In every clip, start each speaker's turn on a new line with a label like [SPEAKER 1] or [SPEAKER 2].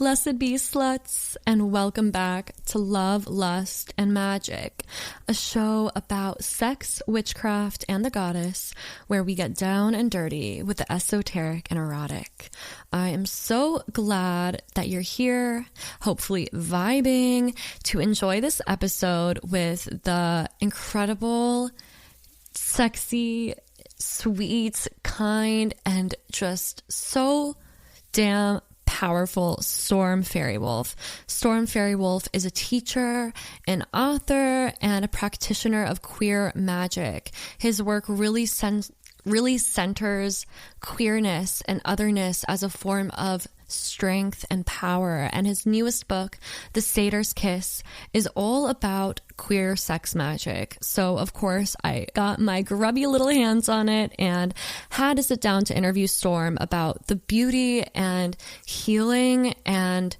[SPEAKER 1] Blessed be sluts, and welcome back to Love, Lust, and Magic, a show about sex, witchcraft, and the goddess, where we get down and dirty with the esoteric and erotic. I am so glad that you're here, hopefully vibing, to enjoy this episode with the incredible, sexy, sweet, kind, and just so damn powerful Storm Faerywolf. Storm Faerywolf is a teacher, an author, and a practitioner of queer magic. His work really centers queerness and otherness as a form of strength and power, and his newest book, The Satyr's Kiss, is all about queer sex magic. So of course I got my grubby little hands on it and had to sit down to interview Storm about the beauty and healing and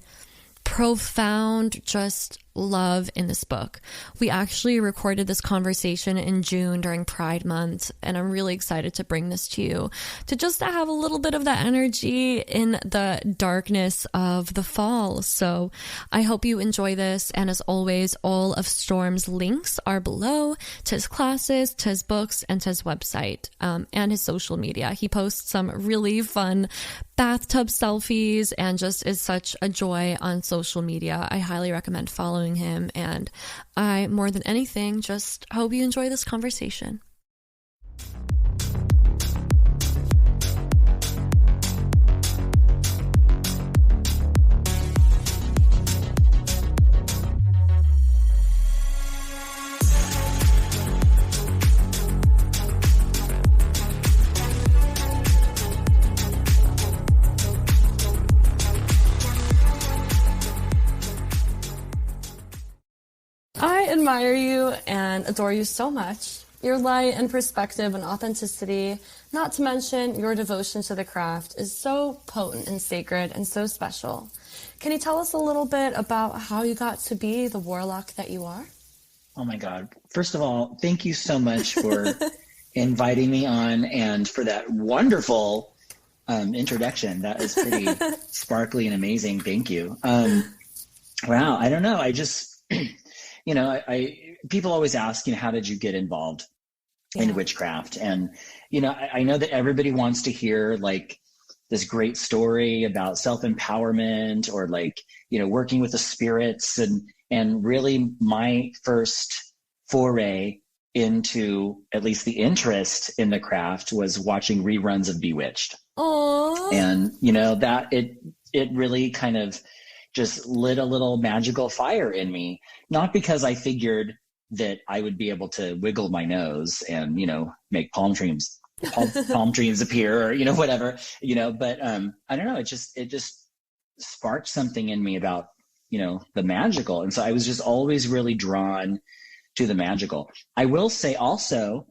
[SPEAKER 1] profound just love in this book. We actually recorded this conversation in June during Pride Month, and I'm really excited to bring this to you, to just have a little bit of that energy in the darkness of the fall. So I hope you enjoy this, and as always, all of Storm's links are below, to his classes, to his books, and to his website, and his social media. He posts some really fun bathtub selfies and just is such a joy on social media. I highly recommend following him, and I, more than anything, just hope you enjoy this conversation. I admire you and adore you so much. Your light and perspective and authenticity, not to mention your devotion to the craft, is so potent and sacred and so special. Can you tell us a little bit about how you got to be the warlock that you are?
[SPEAKER 2] Oh my God. First of all, thank you so much for inviting me on and for that wonderful introduction. That is pretty sparkly and amazing. Thank you. Wow. I don't know. I just... people always ask, how did you get involved in witchcraft? And, I know that everybody wants to hear like this great story about self-empowerment or working with the spirits. And really my first foray into at least the interest in the craft was watching reruns of Bewitched.
[SPEAKER 1] Aww.
[SPEAKER 2] And, that it really kind of just lit a little magical fire in me. Not because I figured that I would be able to wiggle my nose and, make palm trees appear or, whatever, but I don't know. It just sparked something in me about, the magical. And so I was just always really drawn to the magical. I will say also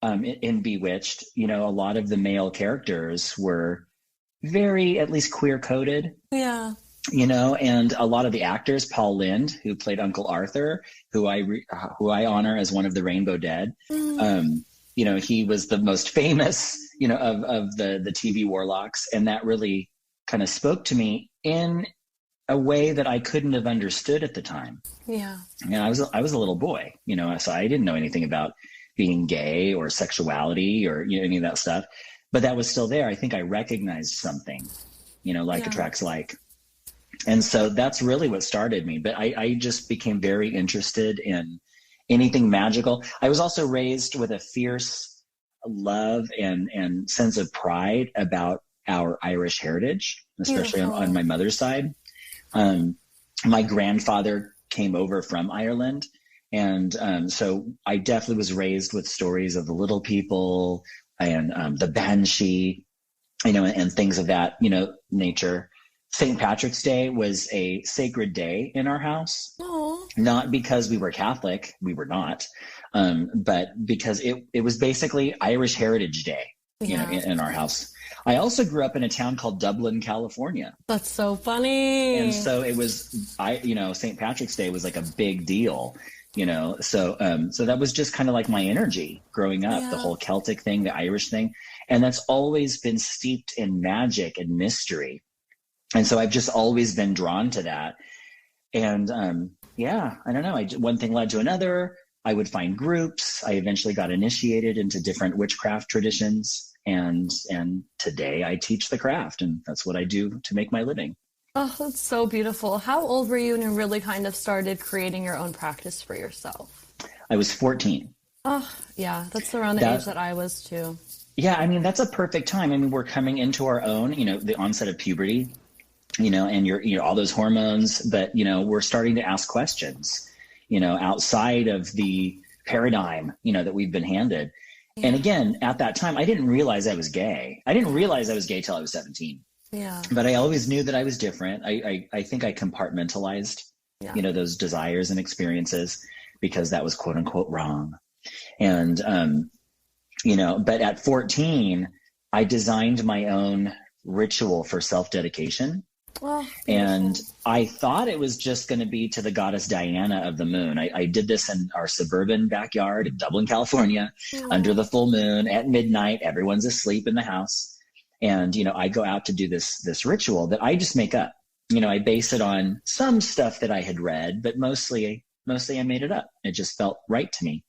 [SPEAKER 2] in Bewitched, a lot of the male characters were very, at least queer coded.
[SPEAKER 1] Yeah.
[SPEAKER 2] And a lot of the actors, Paul Lynde, who played Uncle Arthur, who I honor as one of the Rainbow Dead. He was the most famous, of the TV warlocks. And that really kind of spoke to me in a way that I couldn't have understood at the time.
[SPEAKER 1] Yeah.
[SPEAKER 2] And I was a little boy, so I didn't know anything about being gay or sexuality or, any of that stuff, but that was still there. I think I recognized something, attracts like. And so that's really what started me. But I just became very interested in anything magical. I was also raised with a fierce love and sense of pride about our Irish heritage, especially on my mother's side. My grandfather came over from Ireland. And so I definitely was raised with stories of the little people and the banshee, and things of that, nature. St. Patrick's Day was a sacred day in our house.
[SPEAKER 1] Aww.
[SPEAKER 2] Not because we were Catholic, we were not, but because it was basically Irish Heritage Day, in our house. I also grew up in a town called Dublin, California.
[SPEAKER 1] That's so funny.
[SPEAKER 2] And so it was, St. Patrick's Day was like a big deal, so that was just kind of like my energy growing up, the whole Celtic thing, the Irish thing. And that's always been steeped in magic and mystery. And so I've just always been drawn to that. And yeah, I don't know. One thing led to another. I would find groups. I eventually got initiated into different witchcraft traditions. And today I teach the craft, and that's what I do to make my living.
[SPEAKER 1] Oh, that's so beautiful. How old were you when you really kind of started creating your own practice for yourself?
[SPEAKER 2] I was 14.
[SPEAKER 1] Oh, yeah, that's around the age that I was too.
[SPEAKER 2] Yeah, I mean, that's a perfect time. I mean, we're coming into our own, the onset of puberty, and you're all those hormones, but, we're starting to ask questions, outside of the paradigm, that we've been handed. Yeah. And again, at that time, I didn't realize I was gay. I didn't realize I was gay till I was 17.
[SPEAKER 1] Yeah.
[SPEAKER 2] But I always knew that I was different. I think I compartmentalized, those desires and experiences because that was quote unquote wrong. And, but at 14, I designed my own ritual for self-dedication. Oh, and I thought it was just going to be to the goddess Diana of the moon. I did this in our suburban backyard in Dublin, California, under the full moon at midnight. Everyone's asleep in the house. And, I go out to do this ritual that I just make up. I base it on some stuff that I had read, but mostly I made it up. It just felt right to me.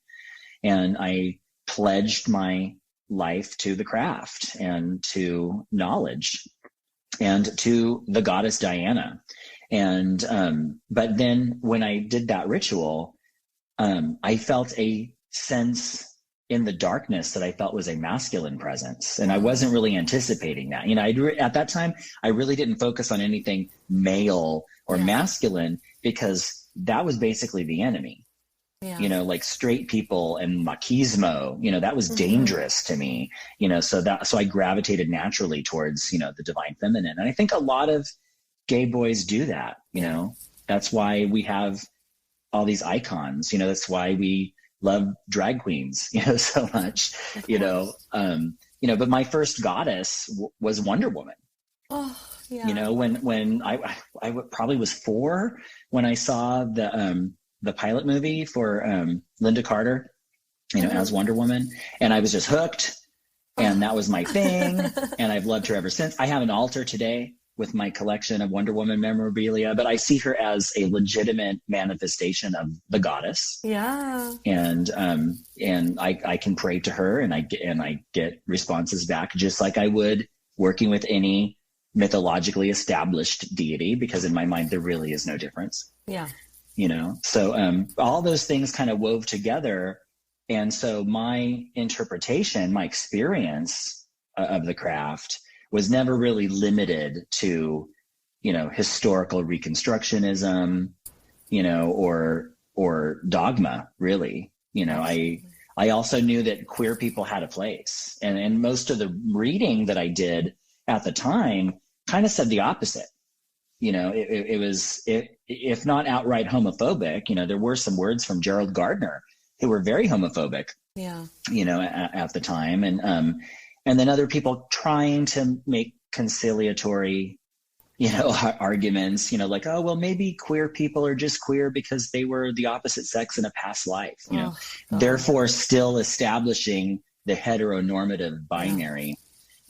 [SPEAKER 2] And I pledged my life to the craft and to knowledge and to the goddess Diana. And, but then when I did that ritual, I felt a sense in the darkness that I felt was a masculine presence. And I wasn't really anticipating that. At that time, I really didn't focus on anything male or masculine because that was basically the enemy. Yeah. Like straight people and machismo, that was dangerous to me, so I gravitated naturally towards, the divine feminine. And I think a lot of gay boys do that, that's why we have all these icons, that's why we love drag queens, so much, but my first goddess was Wonder Woman. Oh, yeah. When I probably was 4 when I saw the pilot movie for Linda Carter, as Wonder Woman. And I was just hooked, and that was my thing. And I've loved her ever since. I have an altar today with my collection of Wonder Woman memorabilia, but I see her as a legitimate manifestation of the goddess. Yeah. And I can pray to her, and I get responses back just like I would working with any mythologically established deity, because in my mind there really is no difference. Yeah. So all those things kind of wove together. And so my interpretation, my experience of the craft was never really limited to, historical reconstructionism, or dogma, really. I also knew that queer people had a place. And most of the reading that I did at the time kind of said the opposite. It was, if not outright homophobic, there were some words from Gerald Gardner who were very homophobic, at the time. And then other people trying to make conciliatory, arguments, like, oh, well, maybe queer people are just queer because they were the opposite sex in a past life, therefore still establishing the heteronormative binary,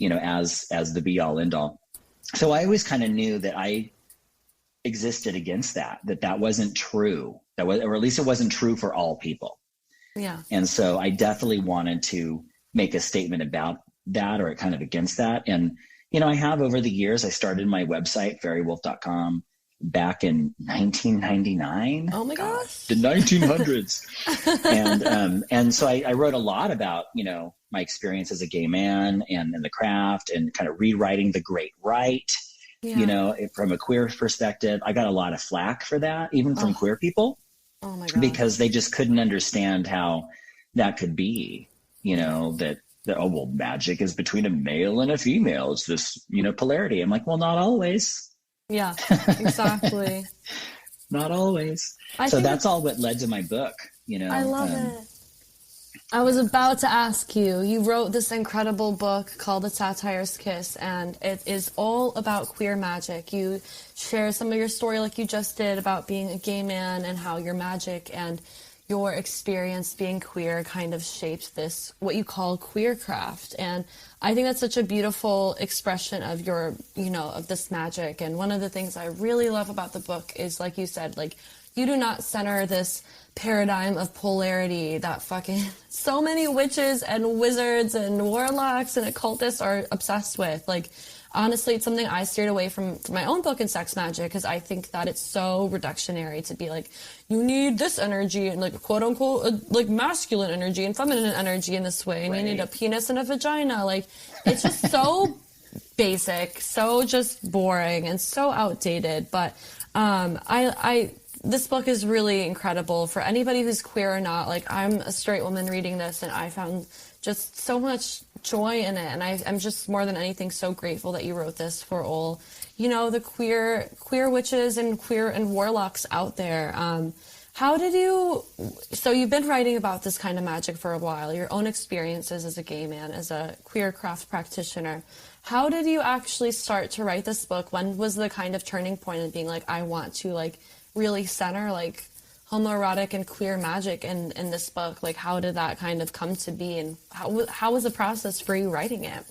[SPEAKER 2] as the be all end all. So I always kind of knew that I existed against that wasn't true, or at least it wasn't true for all people. Yeah. And so I definitely wanted to make a statement about that, or kind of against that. And, I have over the years, I started my website, faerywolf.com, back in 1999.
[SPEAKER 1] Oh my gosh.
[SPEAKER 2] The 1900s. And so I wrote a lot about, my experience as a gay man and the craft, and kind of rewriting the Great Rite. Yeah. From a queer perspective. I got a lot of flack for that, even from queer people. Oh my God. Because they just couldn't understand how that could be, that magic is between a male and a female. It's this, polarity. I'm like, well, not always. Yeah, exactly. Not always. So that's all what led to my book,
[SPEAKER 1] I love it. I was about to ask you, you wrote this incredible book called The Satyr's Kiss, and it is all about queer magic. You share some of your story like you just did about being a gay man and how your magic and your experience being queer kind of shaped this, what you call queercraft. And I think that's such a beautiful expression of your, you know, of this magic. And one of the things I really love about the book is, like you said, like, you do not center this paradigm of polarity that fucking so many witches and wizards and warlocks and occultists are obsessed with. Like, honestly, it's something I steered away from my own book in sex magic, because I think that it's so reductionary to be like, you need this energy and, like, quote unquote, like, masculine energy and feminine energy in this way, and you need a penis and a vagina. Like, it's just so basic, so just boring, and so outdated. But this book is really incredible for anybody who's queer or not. Like, I'm a straight woman reading this, and I found just so much joy in it. And I'm just, more than anything, so grateful that you wrote this for all, you know, the queer witches and queer and warlocks out there. So you've been writing about this kind of magic for a while, your own experiences as a gay man, as a queer craft practitioner. How did you actually start to write this book? When was the kind of turning point in being like, I want to, like, really center, like, homoerotic and queer magic in this book? Like, how did that kind of come to be, and how was the process for you writing it?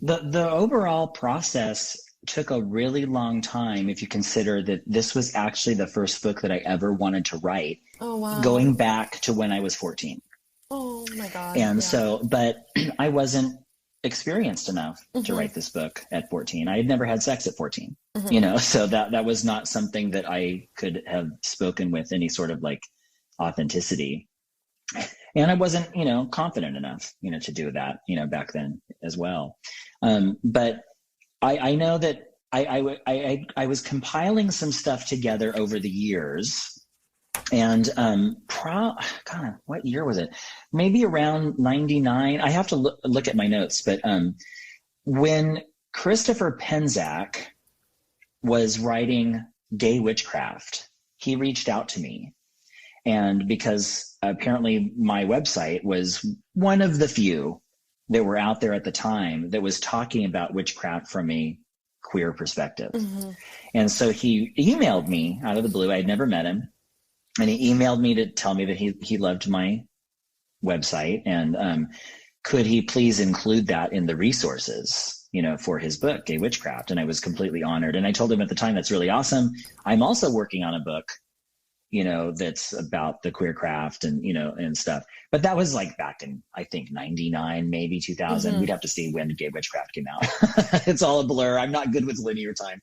[SPEAKER 2] The overall process took a really long time, if you consider that this was actually the first book that I ever wanted to write.
[SPEAKER 1] Oh, wow.
[SPEAKER 2] Going back to when I was 14.
[SPEAKER 1] Oh my God.
[SPEAKER 2] And so, but I wasn't experienced enough to write this book at 14. I had never had sex at 14, you know, so that was not something that I could have spoken with any sort of, like, authenticity. And I wasn't, you know, confident enough, you know, to do that, you know, back then as well. But I know that I was compiling some stuff together over the years. And God, what year was it? Maybe around 99. I have to look at my notes, but when Christopher Penczak was writing Gay Witchcraft, he reached out to me. And because apparently my website was one of the few that were out there at the time that was talking about witchcraft from a queer perspective. And so he emailed me out of the blue. I had never met him. And he emailed me to tell me that he loved my website, and could he please include that in the resources, you know, for his book, Gay Witchcraft. And I was completely honored. And I told him at the time, that's really awesome. I'm also working on a book, you know, that's about the queercraft and, you know, and stuff. But that was, like, back in, I think, 99, maybe 2000. We'd have to see when Gay Witchcraft came out. It's all a blur. I'm not good with linear time.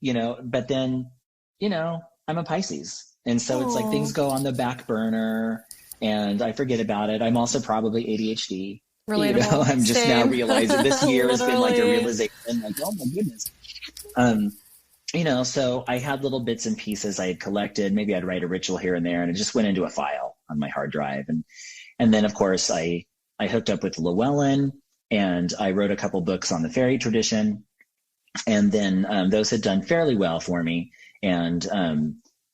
[SPEAKER 2] You know, but then, you know, I'm a Pisces. And so it's like things go on the back burner and I forget about it. I'm also probably ADHD.
[SPEAKER 1] Relatable.
[SPEAKER 2] You know, I'm just now realizing this year has been like a realization, like, oh my goodness. You know, so I had little bits and pieces I had collected. Maybe I'd write a ritual here and there, and it just went into a file on my hard drive. And then, of course, I hooked up with Llewellyn, and I wrote a couple books on the fairy tradition. And then those had done fairly well for me. And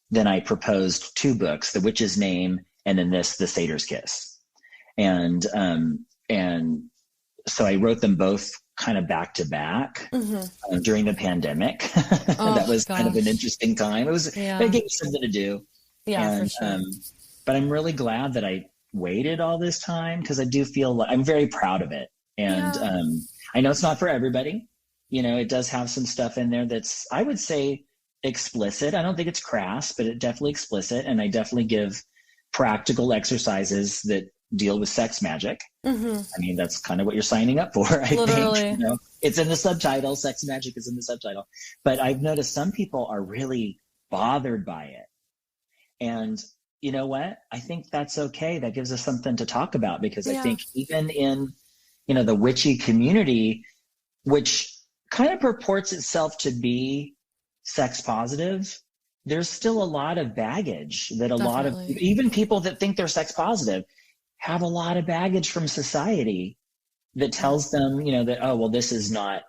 [SPEAKER 2] then I proposed two books, The Witch's Name, and then The Satyr's Kiss. And so I wrote them both kind of back to back during the pandemic. That was kind of an interesting time. It gave me something to do.
[SPEAKER 1] Yeah,
[SPEAKER 2] and,
[SPEAKER 1] for sure.
[SPEAKER 2] But I'm really glad that I waited all this time, because I do feel like I'm very proud of it. And I know it's not for everybody. You know, it does have some stuff in there that's, I would say, explicit. I don't think it's crass, but it's definitely explicit. And I definitely give practical exercises that deal with sex magic. I mean, that's kind of what you're signing up for, I think. You know, it's in the subtitle. Sex magic is in the subtitle. But I've noticed some people are really bothered by it. And you know what? I think that's okay. That gives us something to talk about, because I think even in, you know, the witchy community, which kind of purports itself to be sex positive, there's still a lot of baggage that a lot of, even people that think they're sex positive, have a lot of baggage from society that tells them, you know, that, oh, well, this is not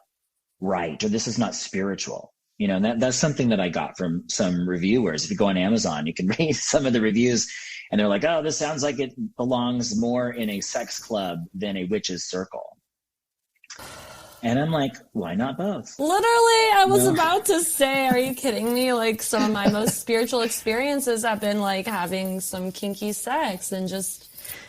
[SPEAKER 2] right, or this is not spiritual. You know, and that's something that I got from some reviewers. If you go on Amazon, you can read some of the reviews, and they're like, oh, this sounds like it belongs more in a sex club than a witch's circle. And I'm like, why not both?
[SPEAKER 1] Literally, I was
[SPEAKER 2] No.
[SPEAKER 1] about to say, are you kidding me? Like, some of my most spiritual experiences have been like having some kinky sex and just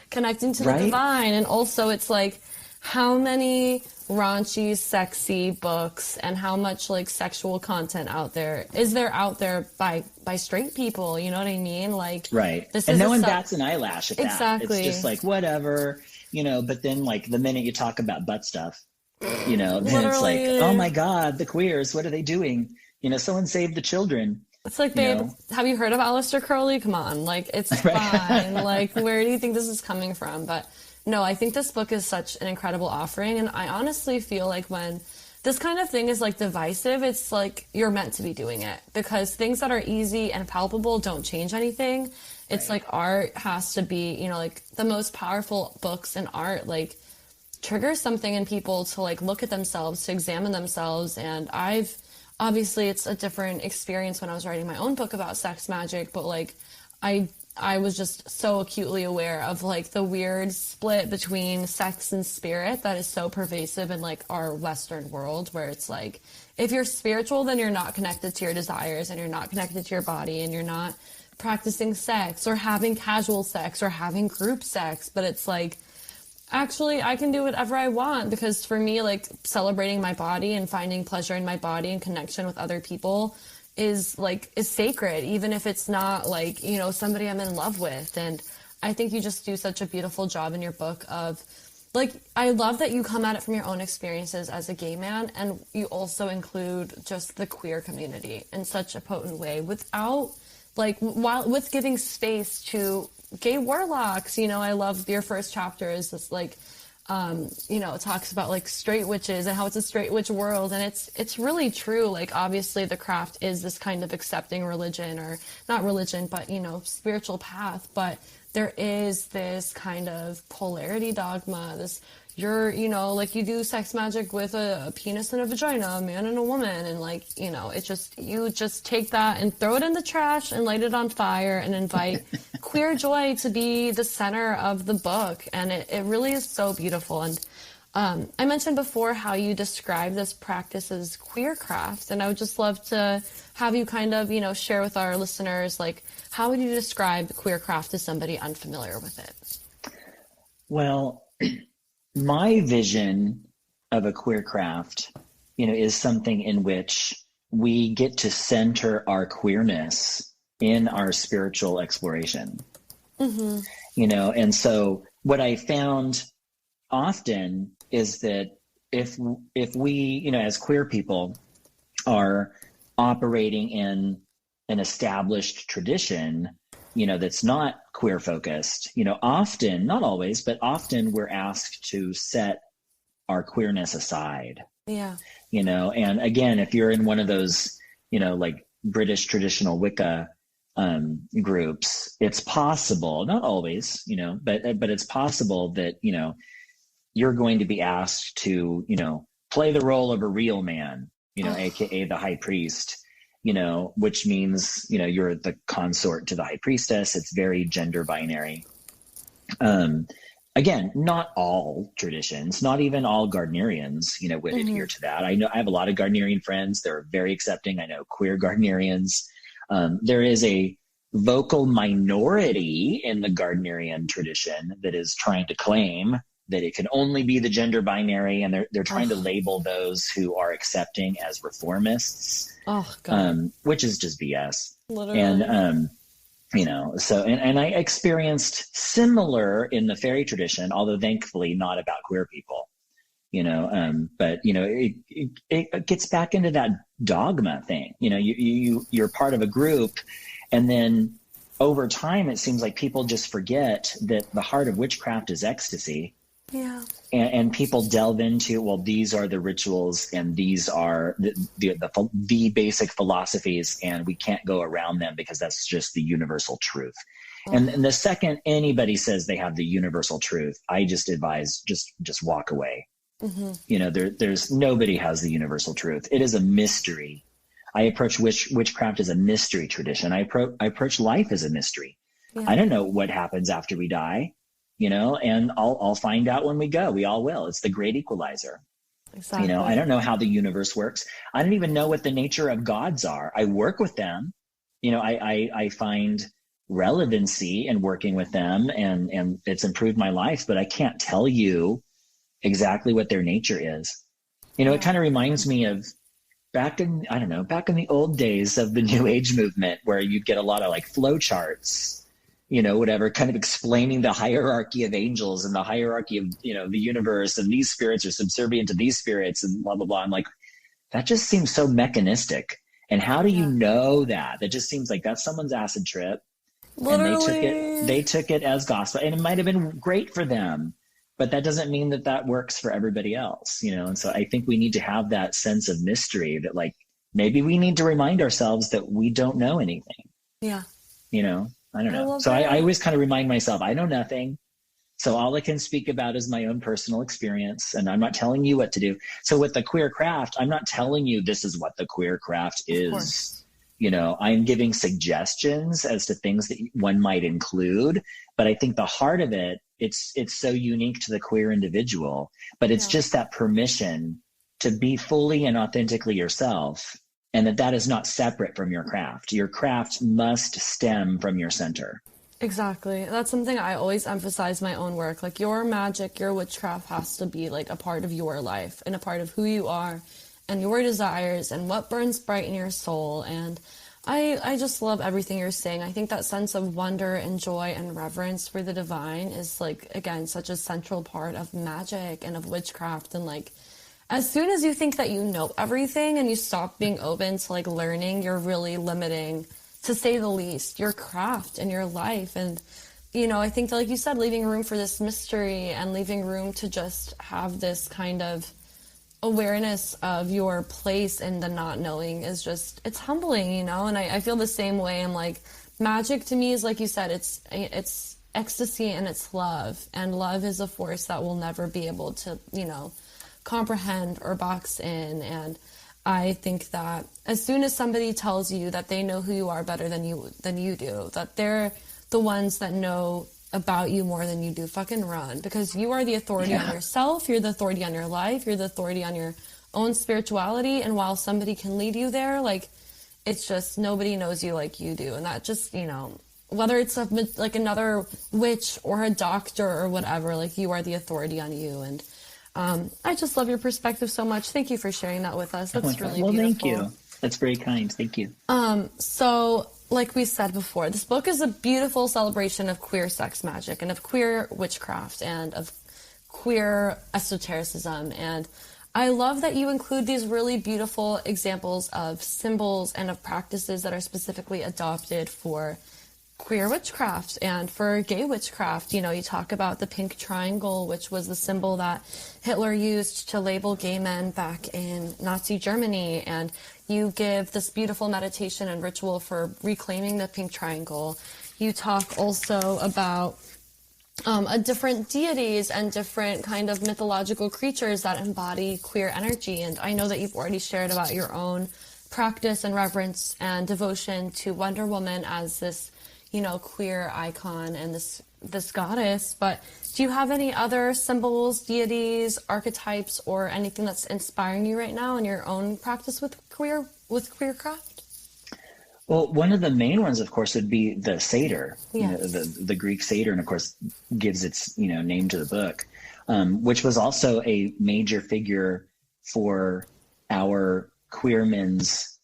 [SPEAKER 1] connecting to the
[SPEAKER 2] Right?
[SPEAKER 1] divine. And also, it's like, how many raunchy, sexy books and how much like sexual content is there out there by straight people? You know what I mean? Like,
[SPEAKER 2] Right.
[SPEAKER 1] this
[SPEAKER 2] And
[SPEAKER 1] is
[SPEAKER 2] no one bats an eyelash at that.
[SPEAKER 1] Exactly.
[SPEAKER 2] It's just like, whatever, but then like the minute you talk about butt stuff, then it's like,
[SPEAKER 1] Literally.
[SPEAKER 2] oh my God, the queers, what are they doing? Someone saved the children.
[SPEAKER 1] It's like, babe, have you heard of Aleister Crowley? Come on, like, it's fine. Like, where do you think this is coming from? But no, I think this book is such an incredible offering, and I honestly feel like when this kind of thing is like divisive, it's like you're meant to be doing it, because things that are easy and palpable don't change anything. It's like art has to be, like the most powerful books and art, like, trigger something in people to like look at themselves, to examine themselves. And obviously it's a different experience when I was writing my own book about sex magic, but like I was just so acutely aware of like the weird split between sex and spirit that is so pervasive in like our Western world, where it's like, if you're spiritual, then you're not connected to your desires and you're not connected to your body and you're not practicing sex or having casual sex or having group sex. But it's like, actually, I can do whatever I want, because for me, like, celebrating my body and finding pleasure in my body and connection with other people is sacred, even if it's not like, somebody I'm in love with. And I think you just do such a beautiful job in your book of, like, I love that you come at it from your own experiences as a gay man, and you also include just the queer community in such a potent way without, like, with giving space to gay warlocks. I love your first chapter is this like, it talks about like straight witches and how it's a straight witch world. And it's really true. Like, obviously the craft is this kind of accepting religion, or not religion, but, spiritual path. But there is this kind of polarity dogma, you're, like, you do sex magic with a penis and a vagina, a man and a woman, and like, you just take that and throw it in the trash and light it on fire and invite queer joy to be the center of the book. And it really is so beautiful. And I mentioned before how you describe this practice as queercraft, and I would just love to have you kind of, share with our listeners, like, how would you describe queercraft to somebody unfamiliar with it?
[SPEAKER 2] Well, my vision of a queer craft, is something in which we get to center our queerness in our spiritual exploration. Mm-hmm. And so what I found often is that if we, as queer people are operating in an established tradition, that's not queer focused, often, not always, but often we're asked to set our queerness aside.
[SPEAKER 1] Yeah.
[SPEAKER 2] And again, if you're in one of those, like British traditional Wicca groups, it's possible, not always, but it's possible that, you're going to be asked to, play the role of a real man, AKA the high priest, which means, you're the consort to the high priestess. It's very gender binary. Again, not all traditions, not even all Gardnerians, would adhere to that. I have a lot of Gardnerian friends. They're very accepting. I know queer Gardnerians. There is a vocal minority in the Gardnerian tradition that is trying to claim that it can only be the gender binary, and they're trying to label those who are accepting as reformists, which is just BS.
[SPEAKER 1] Literally.
[SPEAKER 2] And so and I experienced similar in the fairy tradition, although thankfully not about queer people. But it gets back into that dogma thing. You're part of a group, and then over time it seems like people just forget that the heart of witchcraft is ecstasy.
[SPEAKER 1] Yeah.
[SPEAKER 2] And people delve into, well, these are the rituals and these are the basic philosophies, and we can't go around them because that's just the universal truth. And the second anybody says they have the universal truth, I just advise just walk away. Mm-hmm. There's nobody has the universal truth. It is a mystery. I approach witchcraft as a mystery tradition. I approach life as a mystery. Yeah. I don't know what happens after we die. And I'll find out when we go. We all will. It's the great equalizer.
[SPEAKER 1] Exactly.
[SPEAKER 2] You know, I don't know how the universe works. I don't even know what the nature of gods are. I work with them. You know, I find relevancy in working with them, and it's improved my life, but I can't tell you exactly what their nature is. You know, it kind of reminds me of back in, I don't know, back in the old days of the New Age movement, where you'd get a lot of like flow charts, you know, whatever, kind of explaining the hierarchy of angels and the hierarchy of, you know, the universe, and these spirits are subservient to these spirits and blah, blah, blah. I'm like, that just seems so mechanistic. And how do you know that? That just seems like that's someone's acid trip.
[SPEAKER 1] Literally.
[SPEAKER 2] And they took it as gospel, and it might have been great for them, but that doesn't mean that that works for everybody else, you know? And so I think we need to have that sense of mystery, that like, maybe we need to remind ourselves that we don't know anything.
[SPEAKER 1] Yeah.
[SPEAKER 2] You know, I don't know. So I always kind of remind myself, I know nothing. So all I can speak about is my own personal experience, and I'm not telling you what to do. So with the queer craft, I'm not telling you this is what the queer craft is. You know, I'm giving suggestions as to things that one might include, but I think the heart of it, it's so unique to the queer individual, but it's just that permission to be fully and authentically yourself, and that is not separate from your craft. Your craft must stem from your center.
[SPEAKER 1] Exactly. That's something I always emphasize in my own work. Like, your magic, your witchcraft has to be like a part of your life and a part of who you are and your desires and what burns bright in your soul. And I just love everything you're saying. I think that sense of wonder and joy and reverence for the divine is, like, again, such a central part of magic and of witchcraft. And like, as soon as you think that you know everything and you stop being open to like learning, you're really limiting, to say the least, your craft and your life. And, you know, I think that, like you said, leaving room for this mystery and leaving room to just have this kind of awareness of your place in the not knowing is just, it's humbling, you know? And I feel the same way. I'm like, magic to me is, like you said, it's ecstasy and it's love. And love is a force that we'll never be able to, you know, comprehend or box in. And I think that as soon as somebody tells you that they know who you are better than you do, that they're the ones that know about you more than you do, fucking run. Because you are the authority on yourself, you're the authority on your life, you're the authority on your own spirituality. And while somebody can lead you there, like, it's just nobody knows you like you do. And that just, you know, whether it's like another witch or a doctor or whatever, like, you are the authority on you. And I just love your perspective so much. Thank you for sharing that with us. That's really beautiful.
[SPEAKER 2] Thank you. That's very kind. Thank you.
[SPEAKER 1] So, like we said before, this book is a beautiful celebration of queer sex magic and of queer witchcraft and of queer esotericism. And I love that you include these really beautiful examples of symbols and of practices that are specifically adopted for queer witchcraft and for gay witchcraft. You know, you talk about the pink triangle, which was the symbol that Hitler used to label gay men back in Nazi Germany, and you give this beautiful meditation and ritual for reclaiming the pink triangle. You talk also about different deities and different kind of mythological creatures that embody queer energy. And I know that you've already shared about your own practice and reverence and devotion to Wonder Woman as this, you know, queer icon and this goddess. But do you have any other symbols, deities, archetypes, or anything that's inspiring you right now in your own practice with queercraft?
[SPEAKER 2] Well, one of the main ones, of course, would be the Satyr,
[SPEAKER 1] Yes.
[SPEAKER 2] you know, the Greek Satyr, and of course gives its, you know, name to the book, which was also a major figure for our queer men's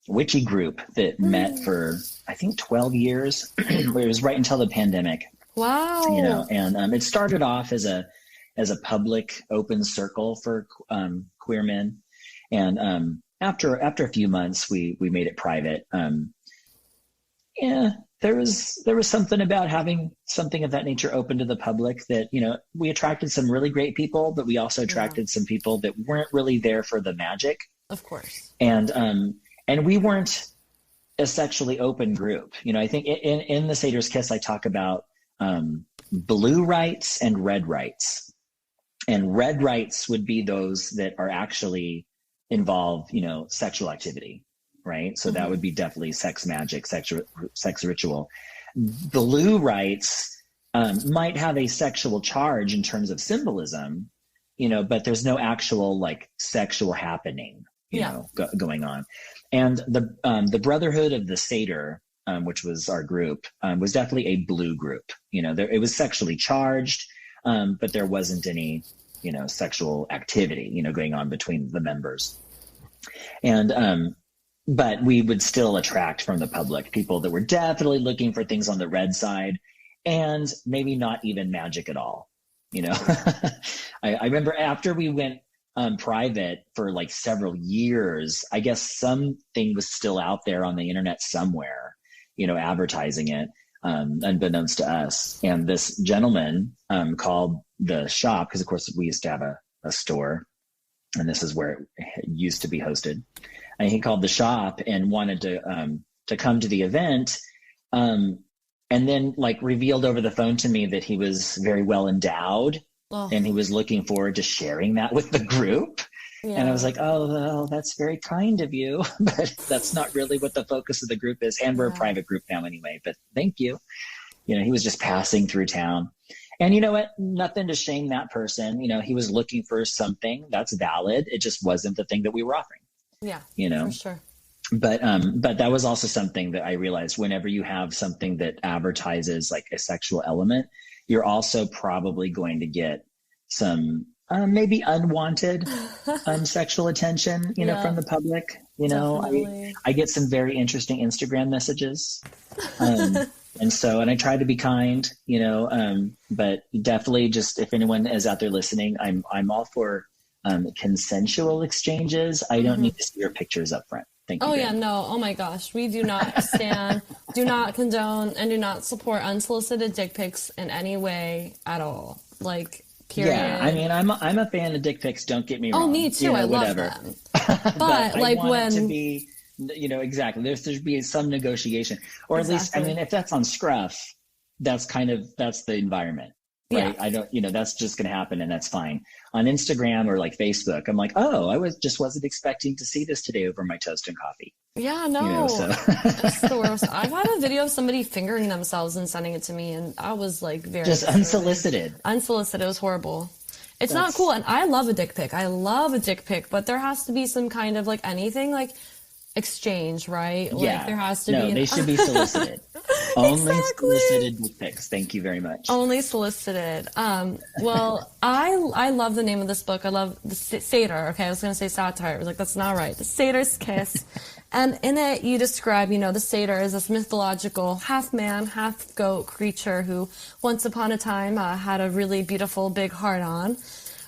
[SPEAKER 2] witchy group that met for, I think, 12 years. It was right until the pandemic.
[SPEAKER 1] Wow.
[SPEAKER 2] You know, and it started off as a public open circle for queer men, and after a few months, we made it private. There was something about having something of that nature open to the public that, you know, we attracted some really great people, but we also attracted some people that weren't really there for the magic.
[SPEAKER 1] Of course.
[SPEAKER 2] And we weren't a sexually open group. You know, I think in the Satyr's Kiss, I talk about blue rites and red rites. And red rites would be those that are actually involve, you know, sexual activity, right? So that would be definitely sex magic, sex ritual. Blue rites might have a sexual charge in terms of symbolism, but there's no actual like sexual happening, going on. And the Brotherhood of the Satyr, which was our group, was definitely a blue group. It was sexually charged, but there wasn't any, sexual activity, going on between the members. And, but we would still attract from the public people that were definitely looking for things on the red side and maybe not even magic at all. I remember after we went private for like several years, I guess something was still out there on the internet somewhere, advertising it, unbeknownst to us. And this gentleman called the shop, because of course we used to have a store, and this is where it used to be hosted. And he called the shop and wanted to come to the event, and then like revealed over the phone to me that he was very well endowed, and he was looking forward to sharing that with the group. Yeah. And I was like, oh, well, that's very kind of you, but that's not really what the focus of the group is. And we're a private group now anyway, but thank you. He was just passing through town. And you know what? Nothing to shame that person. He was looking for something that's valid. It just wasn't the thing that we were offering.
[SPEAKER 1] Yeah, for sure.
[SPEAKER 2] But that was also something that I realized whenever you have something that advertises like a sexual element, you're also probably going to get some maybe unwanted sexual attention, from the public. I get some very interesting Instagram messages. And I try to be kind, but definitely just if anyone is out there listening, I'm all for consensual exchanges. I don't need to see your pictures up front. Thank you.
[SPEAKER 1] Oh yeah, no. Oh my gosh. We do not stand, do not condone, and do not support unsolicited dick pics in any way at all. Like, period.
[SPEAKER 2] Yeah, I mean, I'm a fan of dick pics. Don't get me wrong.
[SPEAKER 1] Oh, me too. I love them. But like
[SPEAKER 2] I want it to be, exactly. There should be some negotiation, or at least, I mean, if that's on Scruff, that's the environment. Right. Yeah. I don't, that's just going to happen and that's fine. On Instagram or like Facebook, I'm like, oh, I wasn't expecting to see this today over my toast and coffee.
[SPEAKER 1] Yeah, no. That's the worst. I've had a video of somebody fingering themselves and sending it to me, and I was like
[SPEAKER 2] just unsolicited.
[SPEAKER 1] Unsolicited. It was horrible. That's not cool. And I love a dick pic. I love a dick pic, but there has to be some kind of like anything like exchange, right?
[SPEAKER 2] Yeah.
[SPEAKER 1] Like there has to be.
[SPEAKER 2] They should be solicited. Only solicited dick pics. Thank you very much.
[SPEAKER 1] Only solicited. Well, I love the name of this book. I love the Satyr. Okay, I was going to say Satyr. I was like, that's not right. The Satyr's Kiss. And in it, you describe, the Satyr is this mythological half-man, half-goat creature who once upon a time had a really beautiful big heart-on.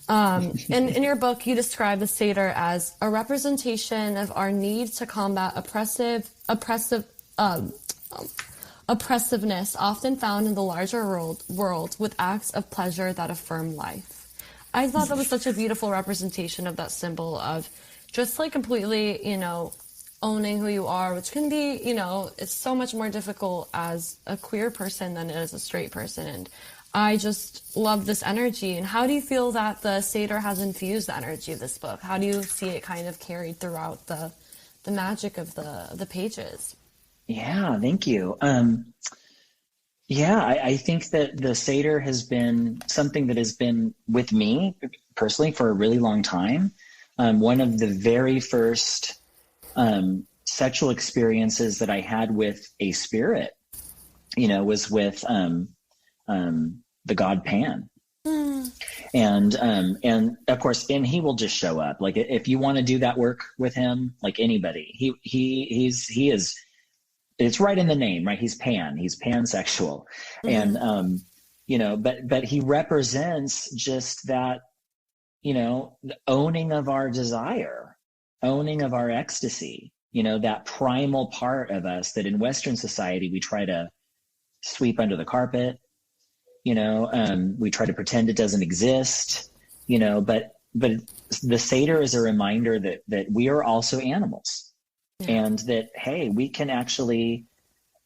[SPEAKER 1] And in your book, you describe the Satyr as a representation of our need to combat oppressiveness often found in the larger world with acts of pleasure that affirm life. I thought that was such a beautiful representation of that symbol of just like completely, owning who you are, which can be, it's so much more difficult as a queer person than it is a straight person. And I just love this energy. And how do you feel that the Satyr has infused the energy of this book? How do you see it kind of carried throughout the magic of the pages?
[SPEAKER 2] Yeah, thank you. I think that the Satyr has been something that has been with me personally for a really long time. One of the very first sexual experiences that I had with a spirit, was with the god Pan. And of course, and he will just show up. Like if you want to do that work with him, like anybody, he is. It's right in the name, right? He's pansexual. Mm-hmm. And, but he represents just that, the owning of our desire, owning of our ecstasy, that primal part of us that in Western society, we try to sweep under the carpet, we try to pretend it doesn't exist, but the Satyr is a reminder that we are also animals. And that, hey, we can actually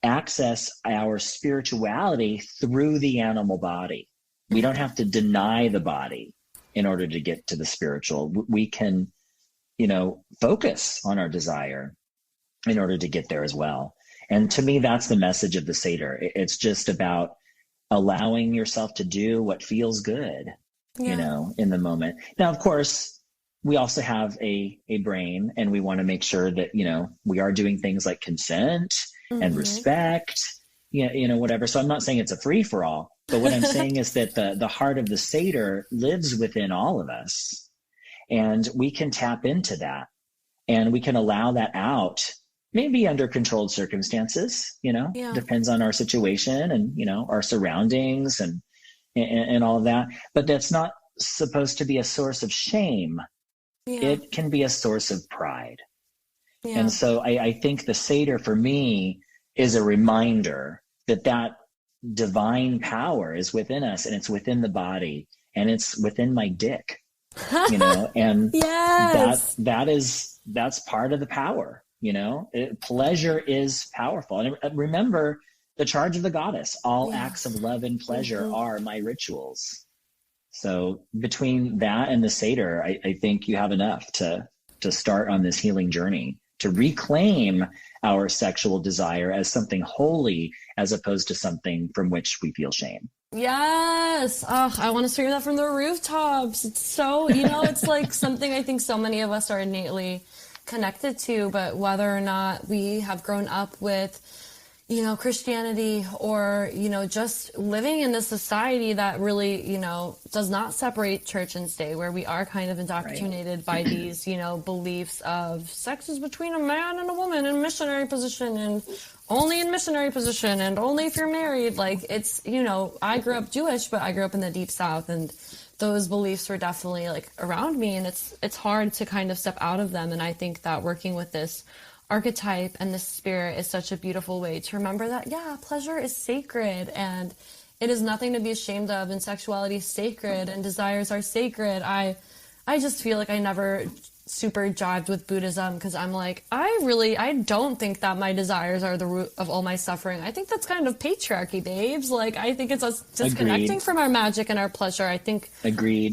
[SPEAKER 2] access our spirituality through the animal body. We don't have to deny the body in order to get to the spiritual. We can, focus on our desire in order to get there as well. And to me, that's the message of the Satyr. It's just about allowing yourself to do what feels good, you know, in the moment. Now, of course, we also have a brain, and we want to make sure that, you know, we are doing things like consent and respect, you know, whatever. So I'm not saying it's a free for all, but what I'm saying is that the heart of the satyr lives within all of us, and we can tap into that, and we can allow that out, maybe under controlled circumstances, you know, depends on our situation and, you know, our surroundings and all of that. But that's not supposed to be a source of shame. It can be a source of pride. And so I think the satyr for me is a reminder that divine power is within us, and it's within the body, and it's within my dick, you know, and that's part of the power, you know. Pleasure is powerful. And remember the charge of the goddess, all acts of love and pleasure are my rituals. So between that and the satyr, I think you have enough to start on this healing journey, to reclaim our sexual desire as something holy, as opposed to something from which we feel shame.
[SPEAKER 1] Yes. Oh, I want to scream that from the rooftops. It's so, you know, it's like something I think so many of us are innately connected to, but whether or not we have grown up with, you know, Christianity, or, you know, just living in this society that really, you know, does not separate church and state, where we are kind of indoctrinated by these, you know, beliefs of sex is between a man and a woman in missionary position, and only in missionary position, and only if you're married. Like, it's, you know, I grew up Jewish, but I grew up in the Deep South, and those beliefs were definitely like around me, and it's hard to kind of step out of them. And I think that working with this archetype and the spirit is such a beautiful way to remember that, pleasure is sacred, and it is nothing to be ashamed of, and sexuality is sacred, and desires are sacred. I just feel like I never super jived with Buddhism, because I'm like, I don't think that my desires are the root of all my suffering. I think that's kind of patriarchy, babes. Like, I think it's us disconnecting from our magic and our pleasure. I think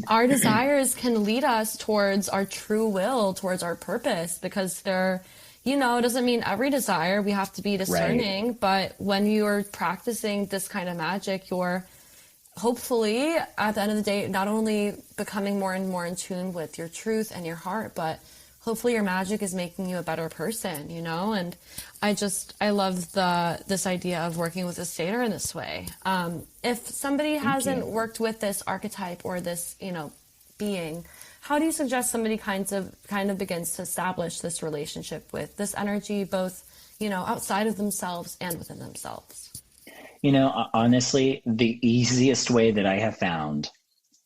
[SPEAKER 1] our desires can lead us towards our true will, towards our purpose, because they're, you know, it doesn't mean every desire we have to be discerning, but when you're practicing this kind of magic, you're hopefully at the end of the day not only becoming more and more in tune with your truth and your heart, but hopefully your magic is making you a better person, you know. And I love this idea of working with a satyr in this way. If somebody hasn't worked with this archetype or this, you know, being, how do you suggest somebody kind of begins to establish this relationship with this energy, both, you know, outside of themselves and within themselves?
[SPEAKER 2] You know, honestly, the easiest way that I have found,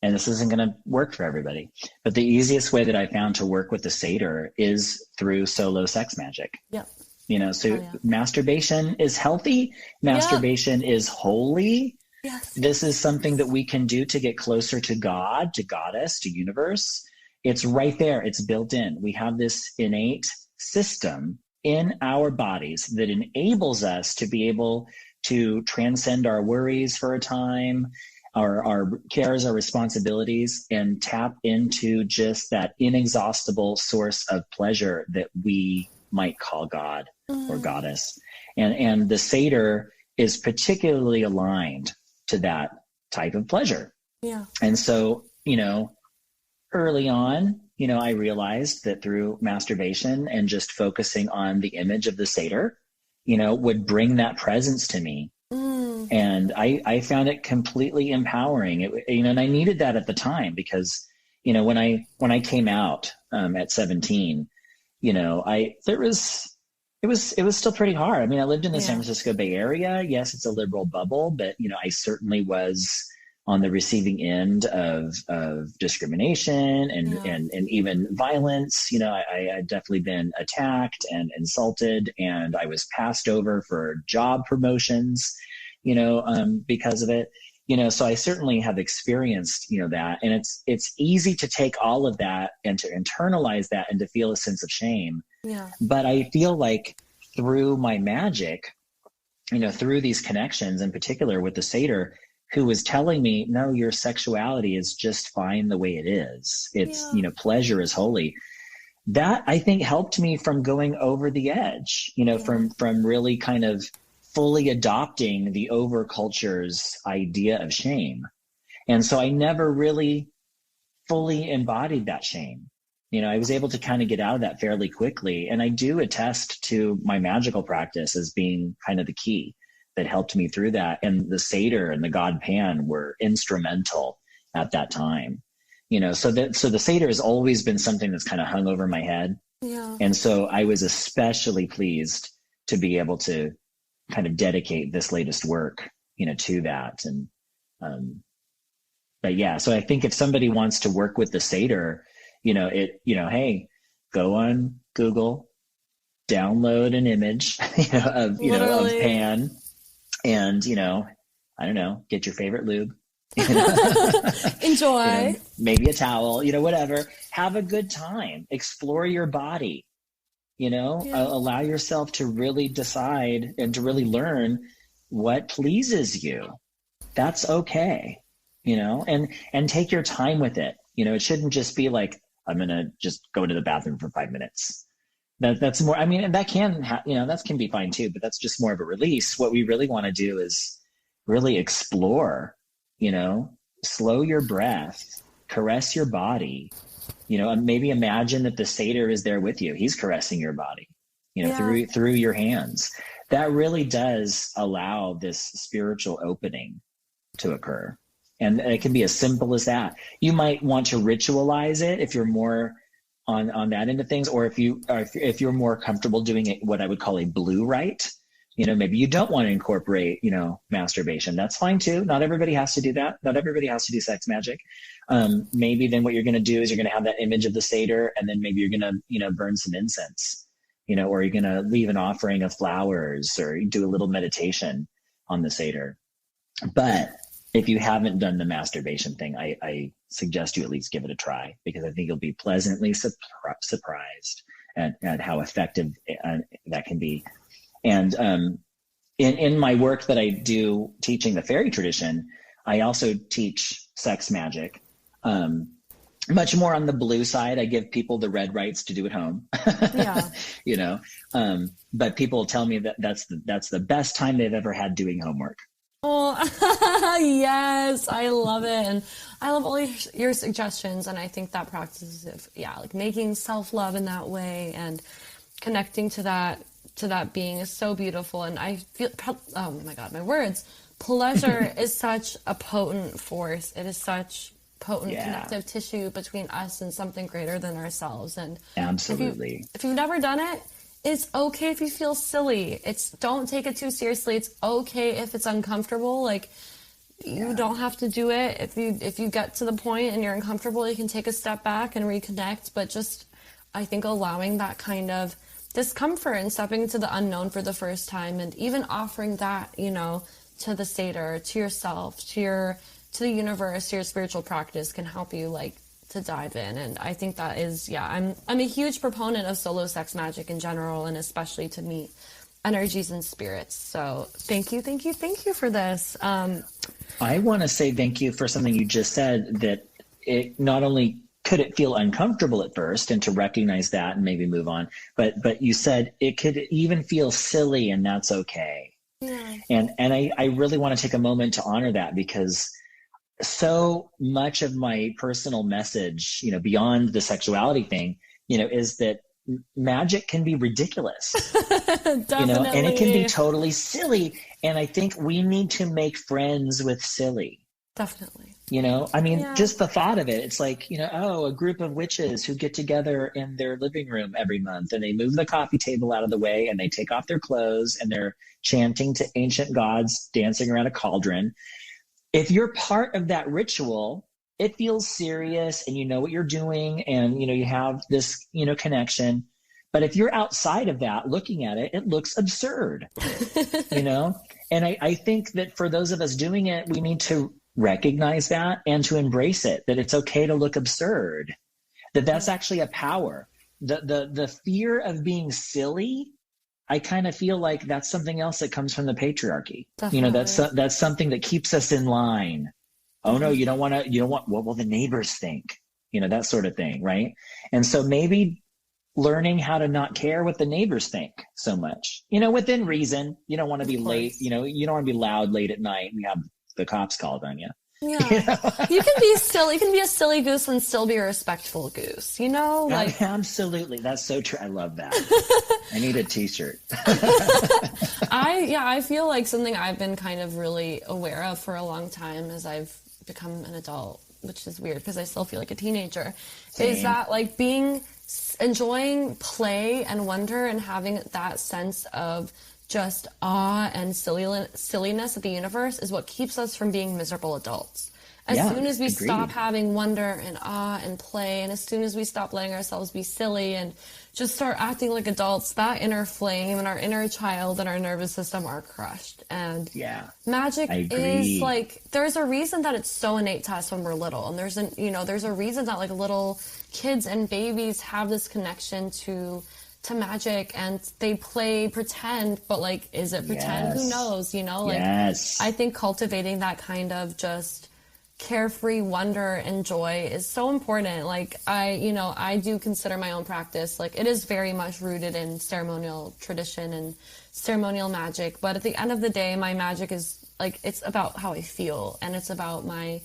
[SPEAKER 2] and this isn't going to work for everybody, but the easiest way that I found to work with the satyr is through solo sex magic.
[SPEAKER 1] Yep.
[SPEAKER 2] You know, so masturbation is healthy. Masturbation is holy.
[SPEAKER 1] Yes.
[SPEAKER 2] This is something that we can do to get closer to God, to goddess, to universe. It's right there. It's built in. We have this innate system in our bodies that enables us to be able to transcend our worries for a time, our cares, our responsibilities, and tap into just that inexhaustible source of pleasure that we might call God or goddess. And the satyr is particularly aligned to that type of pleasure.
[SPEAKER 1] Yeah.
[SPEAKER 2] And so, you know, early on, you know, I realized that through masturbation and just focusing on the image of the satyr, you know, would bring that presence to me. And I found it completely empowering. You know, and I needed that at the time because, you know, when I came out at 17, you know, it was still pretty hard. I mean, I lived in the San Francisco Bay Area. Yes, it's a liberal bubble, but, you know, I certainly was on the receiving end of discrimination and even violence. You know, I had definitely been attacked and insulted, and I was passed over for job promotions, you know, because of it. You know, so I certainly have experienced, you know, that, and it's easy to take all of that and to internalize that and to feel a sense of shame.
[SPEAKER 1] Yeah.
[SPEAKER 2] But I feel like through my magic, you know, through these connections, in particular with the satyr, who was telling me, no, your sexuality is just fine the way it is. It's, you know, pleasure is holy. That, I think, helped me from going over the edge, you know, from really kind of fully adopting the overculture's idea of shame. And so I never really fully embodied that shame. I was able to kind of get out of that fairly quickly. And I do attest to my magical practice as being kind of the key that helped me through that. And the Satyr and the god Pan were instrumental at that time. So the Satyr has always been something that's kind of hung over my head.
[SPEAKER 1] Yeah.
[SPEAKER 2] And so I was especially pleased to be able to kind of dedicate this latest work, to that. And, but yeah, so I think if somebody wants to work with the Satyr, hey, go on Google, download an image, of Pan, and, I don't know, get your favorite lube.
[SPEAKER 1] Enjoy.
[SPEAKER 2] Maybe a towel, whatever. Have a good time. Explore your body. Allow yourself to really decide and to really learn what pleases you. That's okay. And take your time with it. It shouldn't just be like, I'm going to just go to the bathroom for 5 minutes. That's more, and that can, that can be fine too, but that's just more of a release. What we really want to do is really explore, slow your breath, caress your body, and maybe imagine that the Satyr is there with you. He's caressing your body, through your hands. That really does allow this spiritual opening to occur. And it can be as simple as that. You might want to ritualize it if you're more on that end of things, or if you're more comfortable doing it, what I would call a blue rite. Maybe you don't want to incorporate, masturbation. That's fine too. Not everybody has to do that. Not everybody has to do sex magic. Maybe then what you're going to do is you're going to have that image of the Satyr, and then maybe you're going to, burn some incense, or you're going to leave an offering of flowers, or do a little meditation on the Satyr. But if you haven't done the masturbation thing, I suggest you at least give it a try, because I think you'll be pleasantly surprised at how effective that can be. And in my work that I do teaching the fairy tradition, I also teach sex magic, much more on the blue side. I give people the red rights to do at home,
[SPEAKER 1] Yeah.
[SPEAKER 2] But people tell me that that's the best time they've ever had doing homework.
[SPEAKER 1] Oh, yes, I love it. And I love all your suggestions. And I think that practice of, like making self-love in that way and connecting to that being is so beautiful. And I feel, oh my God, my words, pleasure is such a potent force. It is such potent connective tissue between us and something greater than ourselves. And
[SPEAKER 2] absolutely,
[SPEAKER 1] if you've never done it, it's okay if you feel silly. Don't take it too seriously. It's okay if it's uncomfortable. Like, you don't have to do it. If you get to the point and you're uncomfortable, you can take a step back and reconnect. But just, I think, allowing that kind of discomfort and stepping into the unknown for the first time, and even offering that, to the Satyr, to yourself, to the universe, to your spiritual practice, can help you to dive in. And I think that is, I'm a huge proponent of solo sex magic in general, and especially to meet energies and spirits. So thank you for this.
[SPEAKER 2] I want to say thank you for something you just said, that it not only could it feel uncomfortable at first, and to recognize that and maybe move on, but you said it could even feel silly, and that's okay.
[SPEAKER 1] Yeah.
[SPEAKER 2] And I really want to take a moment to honor that, because so much of my personal message, beyond the sexuality thing, is that magic can be ridiculous, and it can be totally silly. And I think we need to make friends with silly.
[SPEAKER 1] Definitely.
[SPEAKER 2] Just the thought of it, it's like, a group of witches who get together in their living room every month, and they move the coffee table out of the way, and they take off their clothes, and they're chanting to ancient gods, dancing around a cauldron. If you're part of that ritual, it feels serious, and you know what you're doing, and, you have this, connection. But if you're outside of that looking at it, it looks absurd, And I think that for those of us doing it, we need to recognize that and to embrace it, that it's okay to look absurd, that's actually a power. The fear of being silly, I kind of feel like that's something else that comes from the patriarchy. Definitely. That's something that keeps us in line. Oh no, you don't want, what will the neighbors think? That sort of thing. Right. And so maybe learning how to not care what the neighbors think so much, within reason. You don't want to be late, you don't want to be loud late at night and you have the cops called on you.
[SPEAKER 1] Yeah.
[SPEAKER 2] You know?
[SPEAKER 1] You can be silly. You can be a silly goose and still be a respectful goose, you know? Like,
[SPEAKER 2] Absolutely. That's so true. I love that. I need a t-shirt.
[SPEAKER 1] I feel like something I've been kind of really aware of for a long time as I've become an adult, which is weird because I still feel like a teenager, is that like enjoying play and wonder and having that sense of just awe and silliness of the universe is what keeps us from being miserable adults. As soon as we stop having wonder and awe and play, and as soon as we stop letting ourselves be silly and just start acting like adults, that inner flame and our inner child and our nervous system are crushed. And magic is like, there's a reason that it's so innate to us when we're little. And there's a reason that like little kids and babies have this connection to magic, and they play pretend, but like, is it pretend? Who knows? You know, like, I think cultivating that kind of just carefree wonder and joy is so important. Like, I do consider my own practice, like, it is very much rooted in ceremonial tradition and ceremonial magic, but at the end of the day, my magic is like, it's about how I feel, and it's about my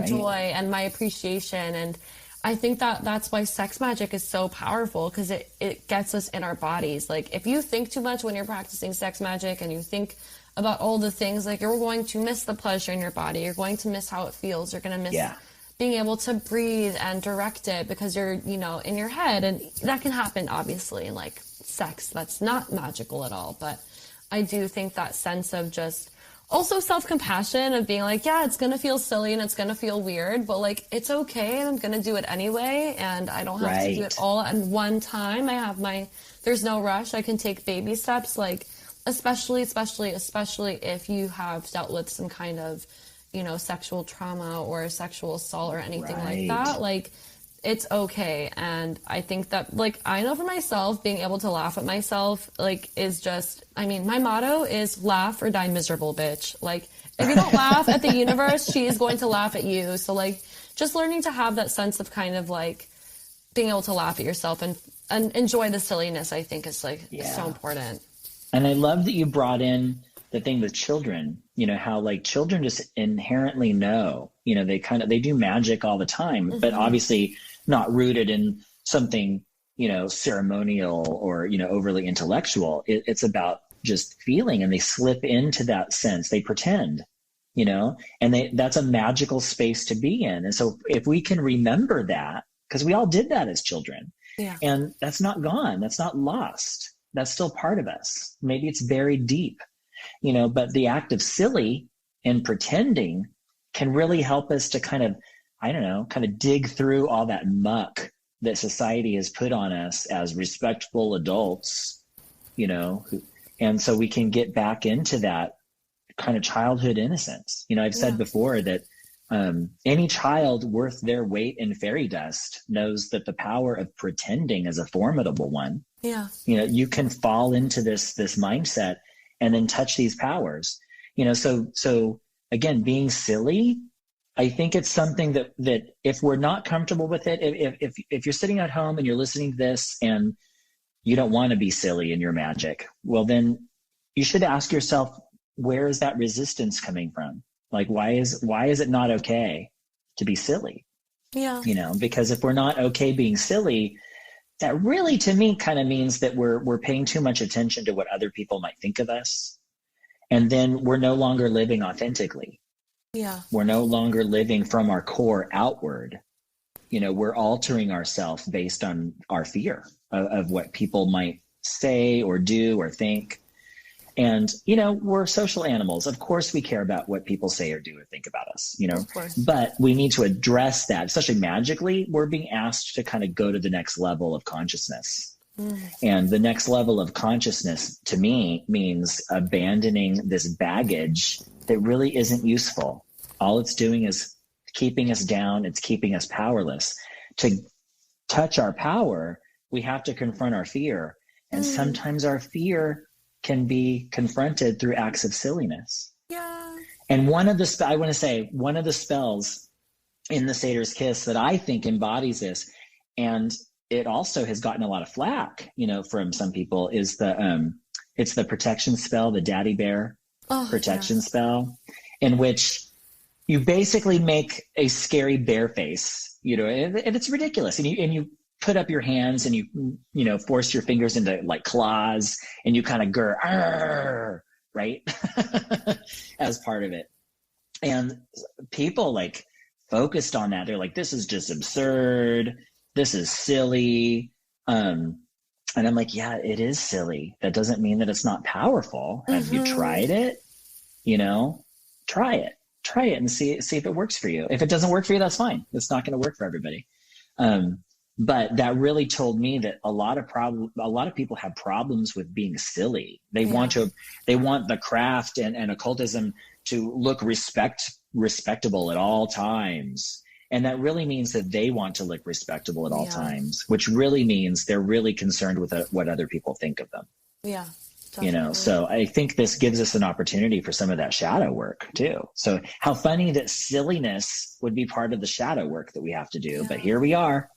[SPEAKER 1] joy and my appreciation. And I think that that's why sex magic is so powerful, because it gets us in our bodies. Like, if you think too much when you're practicing sex magic and you think about all the things, like, you're going to miss the pleasure in your body. You're going to miss how it feels. You're going to miss being able to breathe and direct it because you're, in your head. And that can happen, obviously, in, like, sex. That's not magical at all. But I do think that sense of just also self-compassion of being like, yeah, it's going to feel silly and it's going to feel weird, but like, it's okay. And I'm going to do it anyway. And I don't have to do it all at one time. There's no rush. I can take baby steps, like, especially if you have dealt with some kind of, sexual trauma or sexual assault or anything like that. Like, it's okay. And I think that, like, I know for myself, being able to laugh at myself, like, is just, my motto is laugh or die miserable, bitch. Like, if you don't laugh at the universe, she is going to laugh at you. So, like, just learning to have that sense of kind of, like, being able to laugh at yourself and enjoy the silliness, I think is, like, so important.
[SPEAKER 2] And I love that you brought in the thing with children, how, like, children just inherently know, they do magic all the time, but obviously not rooted in something, ceremonial or, overly intellectual. It's about just feeling, and they slip into that sense. They pretend, and that's a magical space to be in. And so if we can remember that, because we all did that as children, and that's not gone, that's not lost. That's still part of us. Maybe it's buried deep, but the act of silly and pretending can really help us to kind of dig through all that muck that society has put on us as respectful adults, and so we can get back into that kind of childhood innocence. I've said before that any child worth their weight in fairy dust knows that the power of pretending is a formidable one.
[SPEAKER 1] Yeah.
[SPEAKER 2] You can fall into this mindset and then touch these powers, so again, being silly, I think it's something that if we're not comfortable with it, if you're sitting at home and you're listening to this and you don't want to be silly in your magic, well, then you should ask yourself, where is that resistance coming from? Like, why is it not okay to be silly?
[SPEAKER 1] Yeah.
[SPEAKER 2] Because if we're not okay being silly, that really, to me, kind of means that we're paying too much attention to what other people might think of us. And then we're no longer living authentically.
[SPEAKER 1] Yeah.
[SPEAKER 2] We're no longer living from our core outward. We're altering ourselves based on our fear of what people might say or do or think. And, we're social animals. Of course, we care about what people say or do or think about us,
[SPEAKER 1] Of course.
[SPEAKER 2] But we need to address that, especially magically. We're being asked to kind of go to the next level of consciousness. And the next level of consciousness, to me, means abandoning this baggage that really isn't useful. All it's doing is keeping us down. It's keeping us powerless. To touch our power, we have to confront our fear. And sometimes our fear can be confronted through acts of silliness.
[SPEAKER 1] Yeah.
[SPEAKER 2] And one of the spells in the Satyr's Kiss that I think embodies this, and it also has gotten a lot of flack, from some people, is it's the protection spell, the daddy bear protection spell, in which you basically make a scary bear face, and it's ridiculous. And you put up your hands and you force your fingers into like claws and you kind of grr, right? As part of it. And people like focused on that. They're like, this is just absurd. This is silly. And I'm like, yeah, it is silly. That doesn't mean that it's not powerful. Have you tried it? Try it and see if it works for you. If it doesn't work for you, that's fine. It's not going to work for everybody. But that really told me that a lot of people have problems with being silly. They want the craft and occultism to look respectable at all times. And that really means that they want to look respectable at all times, which really means they're really concerned with what other people think of them. Yeah. Definitely. So I think this gives us an opportunity for some of that shadow work too. So how funny that silliness would be part of the shadow work that we have to do, but here we are.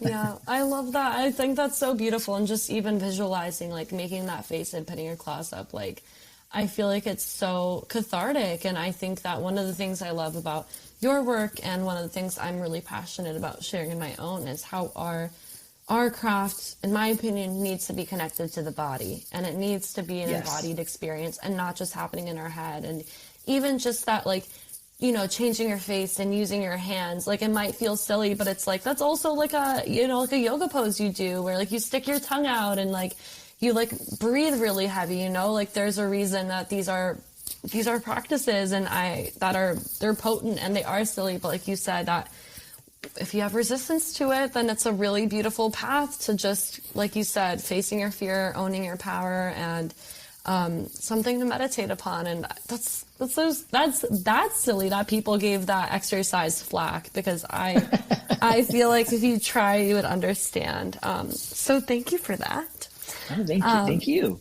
[SPEAKER 1] Yeah, I love that. I think that's so beautiful. And just even visualizing, like making that face and putting your claws up, like I feel like it's so cathartic. And I think that one of the things I love about your work and one of the things I'm really passionate about sharing in my own is how our craft, in my opinion, needs to be connected to the body, and it needs to be an embodied experience and not just happening in our head. And even just that, like, changing your face and using your hands, like it might feel silly, but it's like, that's also like a yoga pose you do where like you stick your tongue out and like you like breathe really heavy, like there's a reason that these are practices and they're potent and they are silly. But like you said, that if you have resistance to it, then it's a really beautiful path to just, like you said, facing your fear, owning your power, and something to meditate upon. And that's silly that people gave that exercise flack, because I feel like if you try, you would understand. So thank you for that.
[SPEAKER 2] Oh, thank you.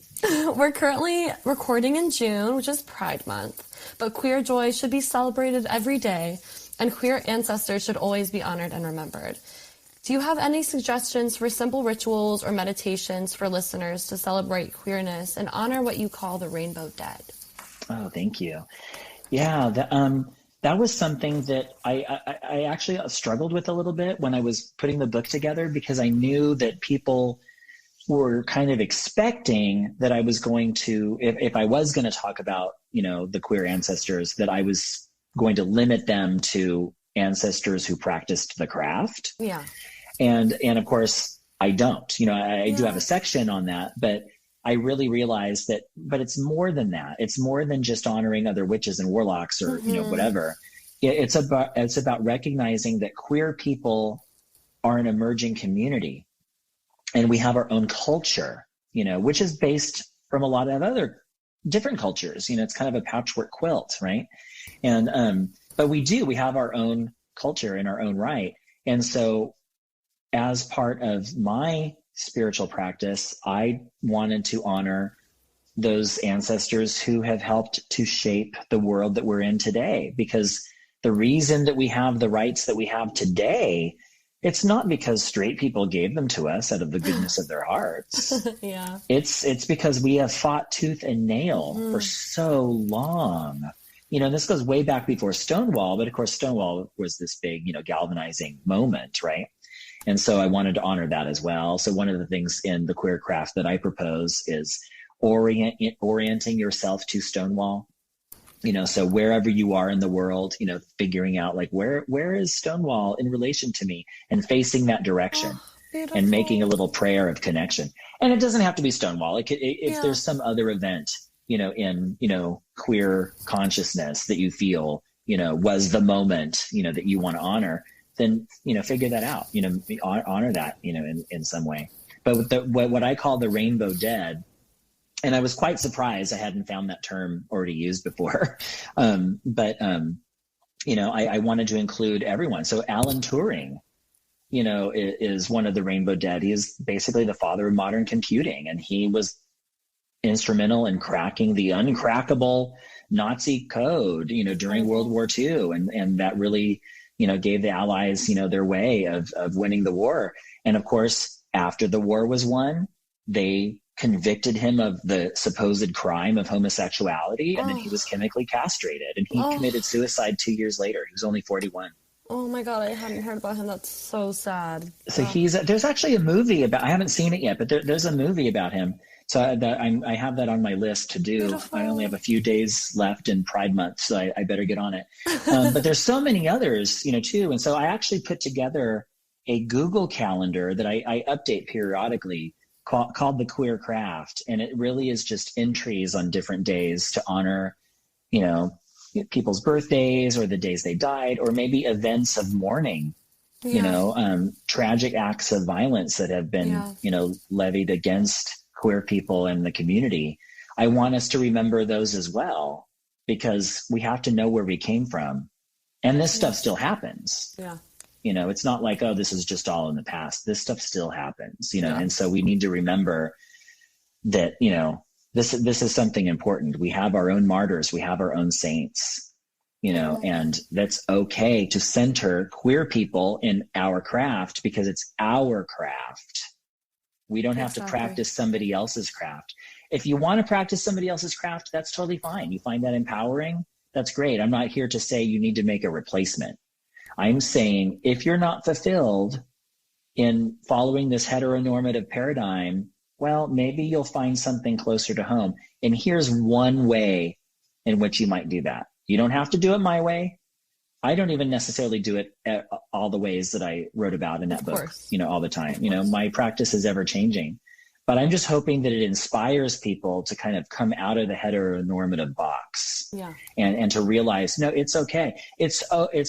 [SPEAKER 1] We're currently recording in June, which is Pride Month, but queer joy should be celebrated every day, and queer ancestors should always be honored and remembered. Do you have any suggestions for simple rituals or meditations for listeners to celebrate queerness and honor what you call the rainbow dead?
[SPEAKER 2] Oh, thank you. Yeah, that was something that I actually struggled with a little bit when I was putting the book together, because I knew that people were kind of expecting that I was going to, if I was going to talk about, the queer ancestors, that I was going to limit them to ancestors who practiced the craft. Yeah. And of course I don't, I do have a section on that, but I really realized that, but it's more than that. It's more than just honoring other witches and warlocks or, whatever. It's about recognizing that queer people are an emerging community, and we have our own culture, which is based from a lot of other different cultures. It's kind of a patchwork quilt, right? And, but we have our own culture in our own right. And so as part of my spiritual practice, I wanted to honor those ancestors who have helped to shape the world that we're in today. Because the reason that we have the rights that we have today, it's not because straight people gave them to us out of the goodness of their hearts. Yeah. It's because we have fought tooth and nail for so long. This goes way back before Stonewall, but of course Stonewall was this big, galvanizing moment, right? And so I wanted to honor that as well. So one of the things in the queercraft that I propose is orienting yourself to Stonewall. So wherever you are in the world, figuring out like where is Stonewall in relation to me, and facing that direction, and making a little prayer of connection. And it doesn't have to be Stonewall. If there's some other event, in queer consciousness that you feel, was the moment, that you want to honor, then, figure that out, honor that, in some way. But with what I call the rainbow dead, and I was quite surprised I hadn't found that term already used before. I wanted to include everyone. So Alan Turing, is one of the rainbow dead. He is basically the father of modern computing, and he was instrumental in cracking the uncrackable Nazi code, during World War II. And that really, gave the Allies, their way of winning the war. And of course, after the war was won, they convicted him of the supposed crime of homosexuality, and then he was chemically castrated, and he committed suicide 2 years later. He was only 41.
[SPEAKER 1] Oh my God, I hadn't heard about him. That's so sad.
[SPEAKER 2] So there's actually a movie about, I haven't seen it yet, but there's a movie about him. So I have that on my list to do. Beautiful. I only have a few days left in Pride Month, so I better get on it. But there's so many others, too. And so I actually put together a Google calendar that I update periodically called the Queercraft. And it really is just entries on different days to honor, people's birthdays or the days they died, or maybe events of mourning, tragic acts of violence that have been, levied against queer people in the community. I want us to remember those as well, because we have to know where we came from. And this stuff still happens. Yeah. It's not like, oh, this is just all in the past. This stuff still happens, and so we need to remember that, this is something important. We have our own martyrs. We have our own saints, and that's okay to center queer people in our craft, because it's our craft. We don't have to practice somebody else's craft. If you want to practice somebody else's craft, that's totally fine. You find that empowering, that's great. I'm not here to say you need to make a replacement. I'm saying if you're not fulfilled in following this heteronormative paradigm, well, maybe you'll find something closer to home. And here's one way in which you might do that. You don't have to do it my way. I don't even necessarily do it all the ways that I wrote about in that book, all the time. My practice is ever changing, but I'm just hoping that it inspires people to kind of come out of the heteronormative box and to realize, no, it's okay. It's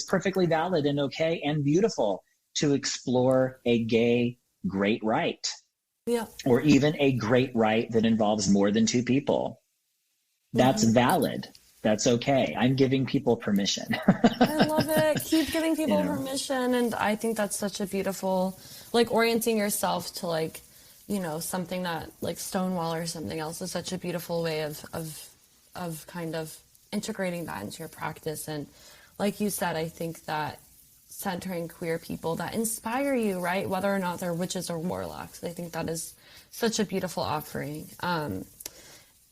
[SPEAKER 2] perfectly valid and okay and beautiful to explore a gay great right, or even a great right that involves more than two people. That's valid. That's okay. I'm giving people permission.
[SPEAKER 1] I love it. Keep giving people permission. And I think that's such a beautiful, orienting yourself to something that Stonewall or something else is such a beautiful way of kind of integrating that into your practice. And like you said, I think that centering queer people that inspire you, right? Whether or not they're witches or warlocks. I think that is such a beautiful offering.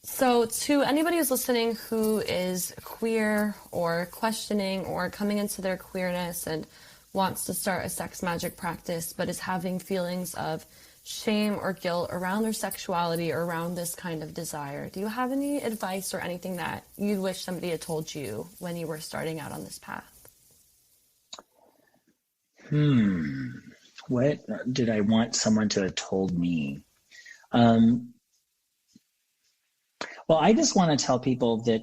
[SPEAKER 1] So to anybody who's listening who is queer or questioning or coming into their queerness and wants to start a sex magic practice, but is having feelings of shame or guilt around their sexuality or around this kind of desire, do you have any advice or anything that you wish somebody had told you when you were starting out on this path?
[SPEAKER 2] What did I want someone to have told me? Well, I just want to tell people that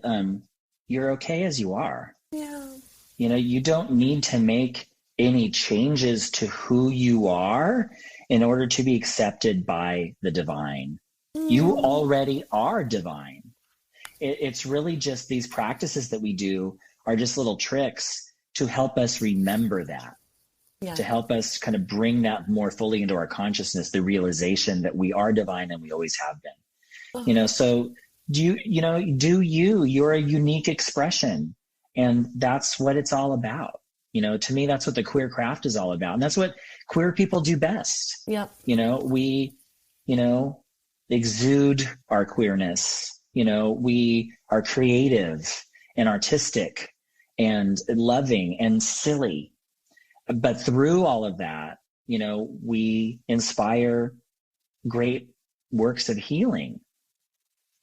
[SPEAKER 2] you're okay as you are. Yeah. You don't need to make any changes to who you are in order to be accepted by the divine. You already are divine. It's really just these practices that we do are just little tricks to help us remember that, to help us kind of bring that more fully into our consciousness, the realization that we are divine and we always have been. So you're a unique expression, and that's what it's all about. To me, that's what the queer craft is all about. And that's what queer people do best. Yeah. We, exude our queerness. We are creative and artistic and loving and silly. But through all of that, we inspire great works of healing.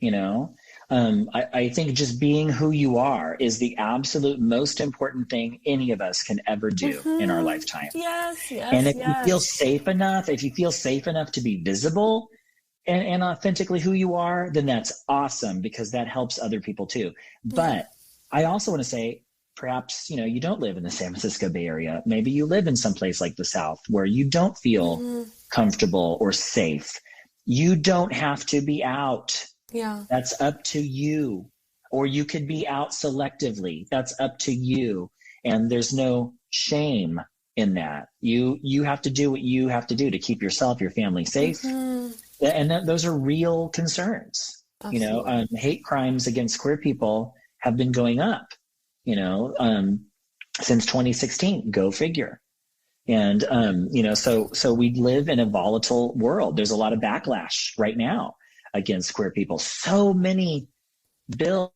[SPEAKER 2] I think just being who you are is the absolute most important thing any of us can ever do in our lifetime. Yes. And if you feel safe enough, to be visible and authentically who you are, then that's awesome, because that helps other people too. But I also want to say, perhaps, you don't live in the San Francisco Bay Area. Maybe you live in some place like the South where you don't feel comfortable or safe. You don't have to be out. Yeah. That's up to you. Or you could be out selectively. That's up to you. And there's no shame in that. You have to do what you have to do to keep yourself, your family safe. And those are real concerns. Absolutely. Hate crimes against queer people have been going up, since 2016. Go figure. And, so we live in a volatile world. There's a lot of backlash right now against queer people. So many bills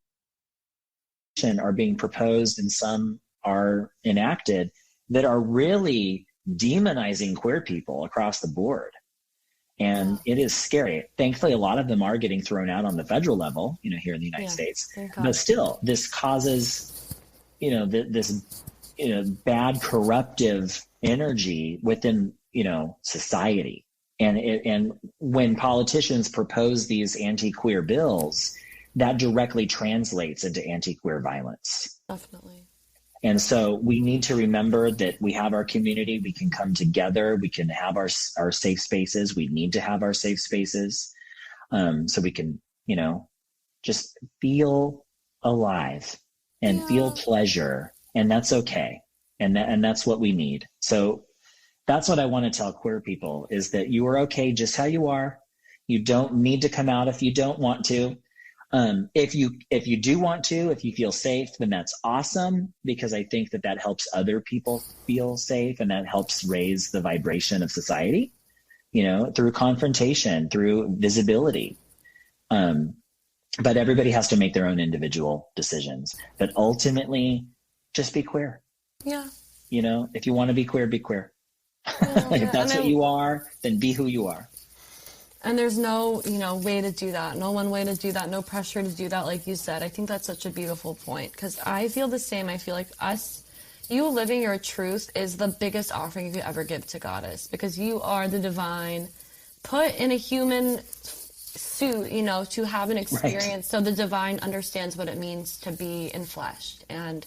[SPEAKER 2] are being proposed and some are enacted that are really demonizing queer people across the board. And it is scary. Thankfully, a lot of them are getting thrown out on the federal level, here in the United States. But still, this causes, this, bad corruptive energy within, society. And when politicians propose these anti-queer bills, that directly translates into anti-queer violence.
[SPEAKER 1] Definitely.
[SPEAKER 2] And so we need to remember that we have our community. We can come together. We can have our safe spaces. We need to have our safe spaces, so we can, just feel alive and feel pleasure. And that's okay. And that's what we need. So that's what I want to tell queer people, is that you are okay just how you are. You don't need to come out if you don't want to. If you do want to, if you feel safe, then that's awesome, because I think that helps other people feel safe, and that helps raise the vibration of society, through confrontation, through visibility. But everybody has to make their own individual decisions. But ultimately, just be queer.
[SPEAKER 1] Yeah.
[SPEAKER 2] If you want to be queer, be queer.
[SPEAKER 1] Yeah,
[SPEAKER 2] If that's what you are, then be who you are.
[SPEAKER 1] And there's no, way to do that. No one way to do that. No pressure to do that, like you said. I think that's such a beautiful point, because I feel the same. I feel like you living your truth is the biggest offering you could ever give to Goddess, because you are the divine put in a human suit, to have an experience. Right. So the divine understands what it means to be enfleshed. And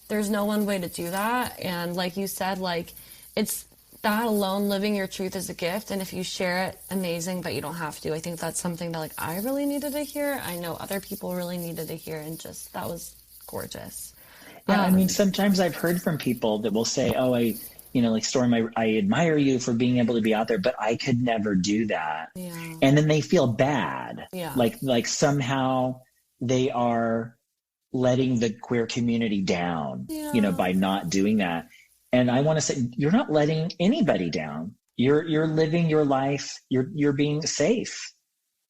[SPEAKER 1] there's no one way to do that. And like you said, it's that alone, living your truth is a gift, and if you share it, amazing, but you don't have to. I think that's something that I really needed to hear. I know other people really needed to hear, and just that was gorgeous.
[SPEAKER 2] Yeah, sometimes I've heard from people that will say, "Oh, Storm, I admire you for being able to be out there, but I could never do that."
[SPEAKER 1] Yeah.
[SPEAKER 2] And then they feel bad, like somehow they are letting the queer community down, by not doing that. And I want to say, you're not letting anybody down. You're living your life. You're being safe.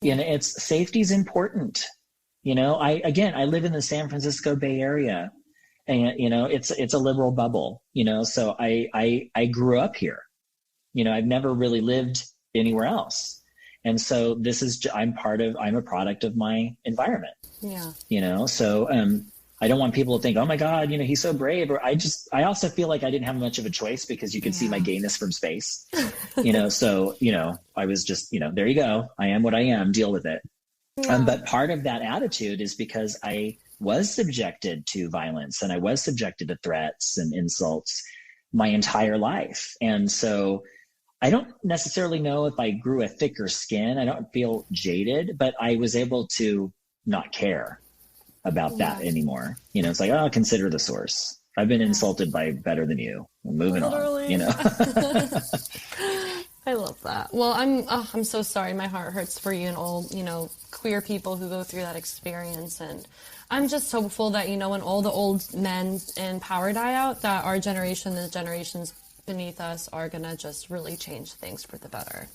[SPEAKER 2] It's safety is important. I live in the San Francisco Bay Area, and it's a liberal bubble. So I grew up here. I've never really lived anywhere else, and so I'm a product of my environment.
[SPEAKER 1] Yeah.
[SPEAKER 2] So I don't want people to think, oh my God, he's so brave. Or I also feel like I didn't have much of a choice, because you can see my gayness from space, so, I was just, there you go. I am what I am, deal with it.
[SPEAKER 1] Yeah.
[SPEAKER 2] But part of that attitude is because I was subjected to violence, and I was subjected to threats and insults my entire life. And so I don't necessarily know if I grew a thicker skin. I don't feel jaded, but I was able to not care about that anymore. It's like, oh, consider the source. I've been insulted by better than you. We're moving
[SPEAKER 1] Literally.
[SPEAKER 2] on,
[SPEAKER 1] I love that. Well, I'm so sorry. My heart hurts for you and all, queer people who go through that experience. And I'm just hopeful that, when all the old men in power die out, that our generation, the generations beneath us, are going to just really change things for the better.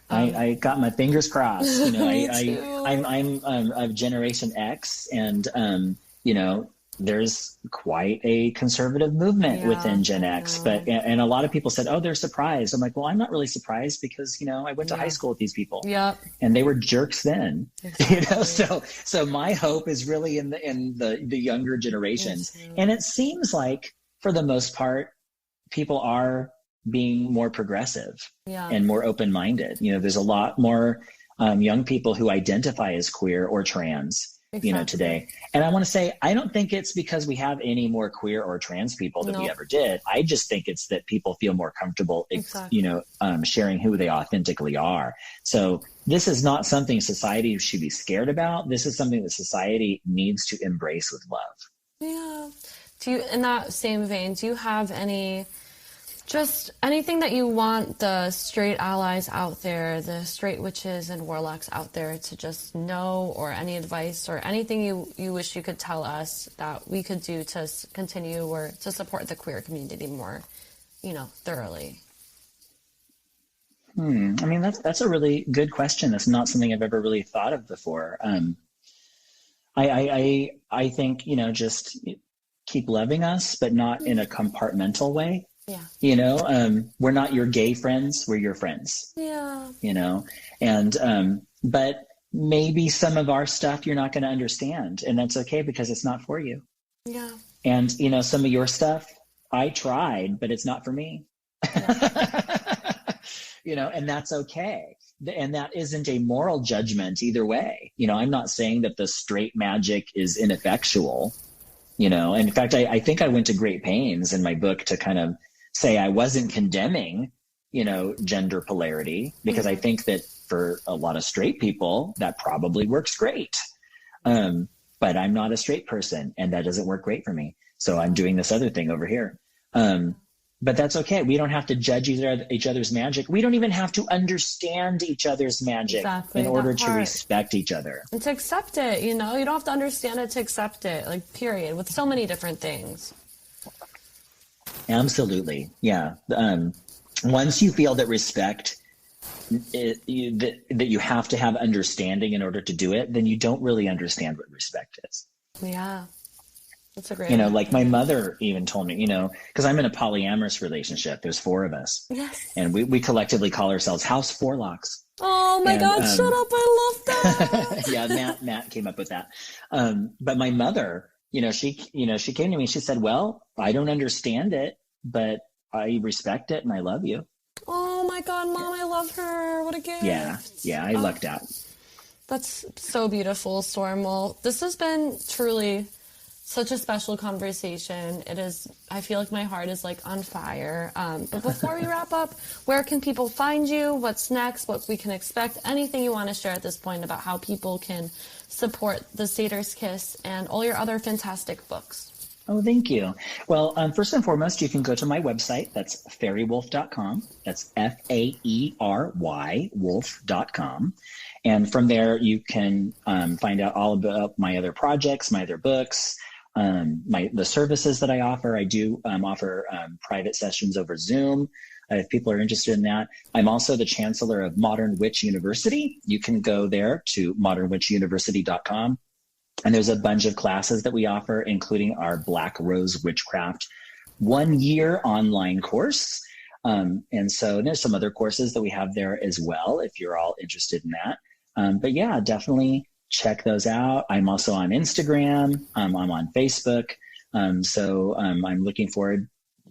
[SPEAKER 2] I got my fingers crossed. I'm of Generation X, and there's quite a conservative movement within Gen X. And a lot of people said, "Oh, they're surprised." I'm like, well, I'm not really surprised, because I went to high school with these people, and they were jerks then.
[SPEAKER 1] Exactly.
[SPEAKER 2] So my hope is really in the younger generations, and it seems like for the most part, people are being more progressive and more open-minded. There's a lot more young people who identify as queer or trans, today. And I want to say, I don't think it's because we have any more queer or trans people than we ever did. I just think it's that people feel more comfortable, sharing who they authentically are. So this is not something society should be scared about. This is something that society needs to embrace with love.
[SPEAKER 1] Yeah. In that same vein, do you have just anything that you want the straight allies out there, the straight witches and warlocks out there to just know, or any advice or anything you wish you could tell us that we could do to continue or to support the queer community more, thoroughly?
[SPEAKER 2] I mean, that's a really good question. That's not something I've ever really thought of before. I think, just keep loving us, but not in a compartmental way.
[SPEAKER 1] Yeah.
[SPEAKER 2] We're not your gay friends, we're your friends.
[SPEAKER 1] Yeah.
[SPEAKER 2] And but maybe some of our stuff you're not going to understand, and that's okay because it's not for you.
[SPEAKER 1] Yeah.
[SPEAKER 2] And some of your stuff I tried, but it's not for me.
[SPEAKER 1] Yeah.
[SPEAKER 2] And that's okay. And that isn't a moral judgment either way. I'm not saying that the straight magic is ineffectual. And in fact, I think I went to great pains in my book to kind of say I wasn't condemning, gender polarity, because I think that for a lot of straight people, that probably works great. But I'm not a straight person, and that doesn't work great for me. So I'm doing this other thing over here. But that's okay. We don't have to judge each other's magic. We don't even have to understand each other's magic in order to respect each other.
[SPEAKER 1] And to accept it, you don't have to understand it to accept it, like, period, with so many different things.
[SPEAKER 2] Absolutely. Yeah. Once you feel that respect, that you have to have understanding in order to do it, then you don't really understand what respect is.
[SPEAKER 1] Yeah. That's a great
[SPEAKER 2] like my mother even told me, because I'm in a polyamorous relationship. There's 4 of us.
[SPEAKER 1] Yes.
[SPEAKER 2] And we collectively call ourselves House Forelocks.
[SPEAKER 1] Oh my God, shut up. I love that.
[SPEAKER 2] Yeah, Matt came up with that. But my mother, she came to me, she said, well, I don't understand it, but I respect it and I love you.
[SPEAKER 1] Oh my God, Mom, I love her. What a gift.
[SPEAKER 2] Yeah, I lucked out.
[SPEAKER 1] That's so beautiful, Storm. Well, this has been truly such a special conversation. It is, I feel like my heart is like on fire. But before we wrap up, where can people find you? What's next? What we can expect? Anything you want to share at this point about how people can support The Satyr's Kiss and all your other fantastic books?
[SPEAKER 2] Oh, thank you. Well, first and foremost, you can go to my website. That's faerywolf.com. That's Faery wolf.com. And from there, you can find out all about my other projects, my other books, the services that I offer. I do offer private sessions over Zoom if people are interested in that. I'm also the chancellor of Modern Witch University. You can go there to modernwitchuniversity.com. And there's a bunch of classes that we offer, including our Black Rose Witchcraft 1-year online course. And so there's some other courses that we have there as well, if you're all interested in that. But yeah, definitely check those out. I'm also on Instagram. I'm on Facebook. So I'm looking forward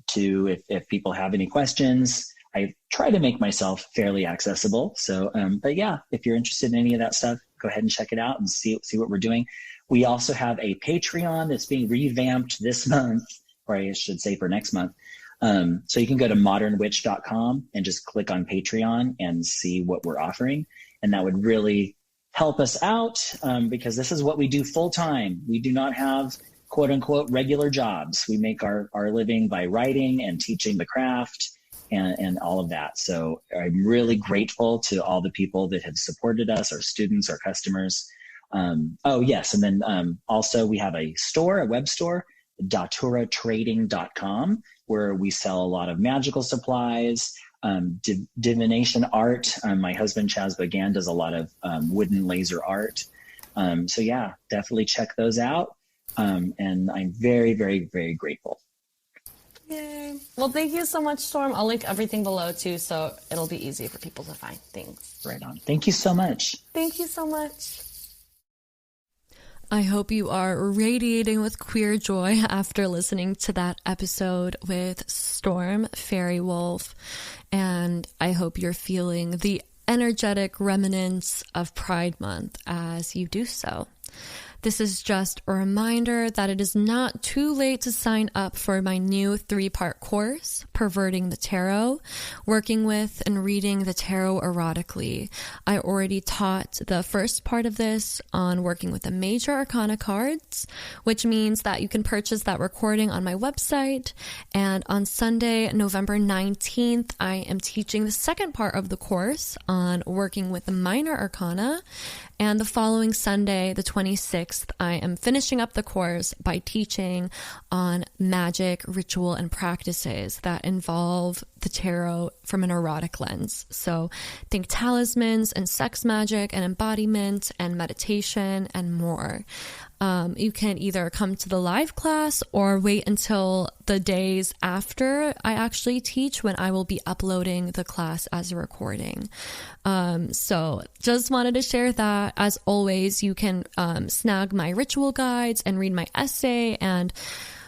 [SPEAKER 2] to if people have any questions. I try to make myself fairly accessible. So, but yeah, if you're interested in any of that stuff, go ahead and check it out and see what we're doing. We also have a Patreon that's being revamped this month, or I should say for next month. So you can go to modernwitch.com and just click on Patreon and see what we're offering. And that would really help us out because this is what we do full time. We do not have quote unquote regular jobs. We make our living by writing and teaching the craft and all of that. So I'm really grateful to all the people that have supported us, our students, our customers. Oh yes. And then also we have a web store, daturatrading.com, where we sell a lot of magical supplies, divination art. My husband Chaz Bagan does a lot of wooden laser art. So yeah, definitely check those out. And I'm very, very, very grateful.
[SPEAKER 1] Yay. Well, thank you so much, Storm. I'll link everything below too, so it'll be easy for people to find things.
[SPEAKER 2] Right on. Thank you so much.
[SPEAKER 1] Thank you so much.
[SPEAKER 3] I hope you are radiating with queer joy after listening to that episode with Storm Faerywolf, and I hope you're feeling the energetic remnants of Pride Month as you do so. This is just a reminder that it is not too late to sign up for my new 3-part course, Perverting the Tarot, working with and reading the tarot erotically. I already taught the first part of this on working with the major arcana cards, which means that you can purchase that recording on my website. And on Sunday, November 19th, I am teaching the second part of the course on working with the minor arcana. And the following Sunday, the 26th, I am finishing up the course by teaching on magic, ritual, and practices that involve the tarot from an erotic lens. So think talismans and sex magic and embodiment and meditation and more. You can either come to the live class or wait until the days after I actually teach, when I will be uploading the class as a recording. So just wanted to share that. As always, you can snag my ritual guides and read my essay and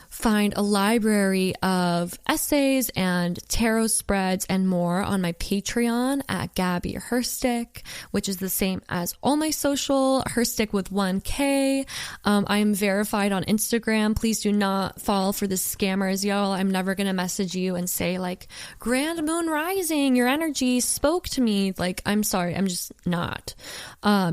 [SPEAKER 3] find a library of essays and tarot spreads and more on my Patreon at Gabby Herstick, which is the same as all my social, Herstick with 1K. I am verified on Instagram. Please do not fall for the scammers, y'all. I'm never going to message you and say like, Grand Moon Rising, your energy spoke to me. Like, I'm sorry, I'm just not.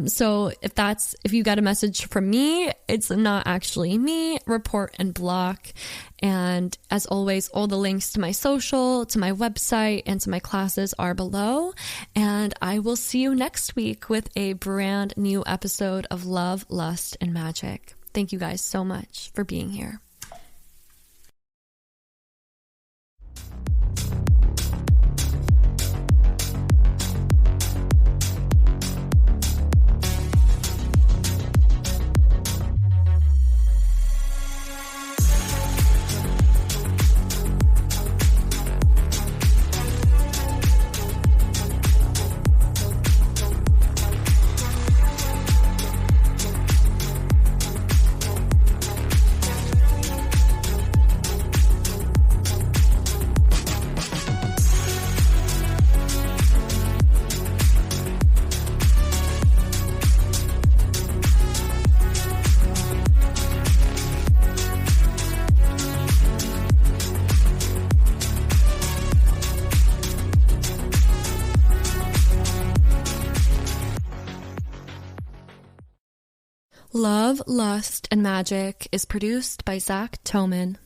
[SPEAKER 3] So if you got a message from me, it's not actually me. Report and block. And as always, all the links to my social, to my website, and to my classes are below. And I will see you next week with a brand new episode of Love, Lust, and Magic. Thank you guys so much for being here. Love, Lust, and Magic is produced by Toman.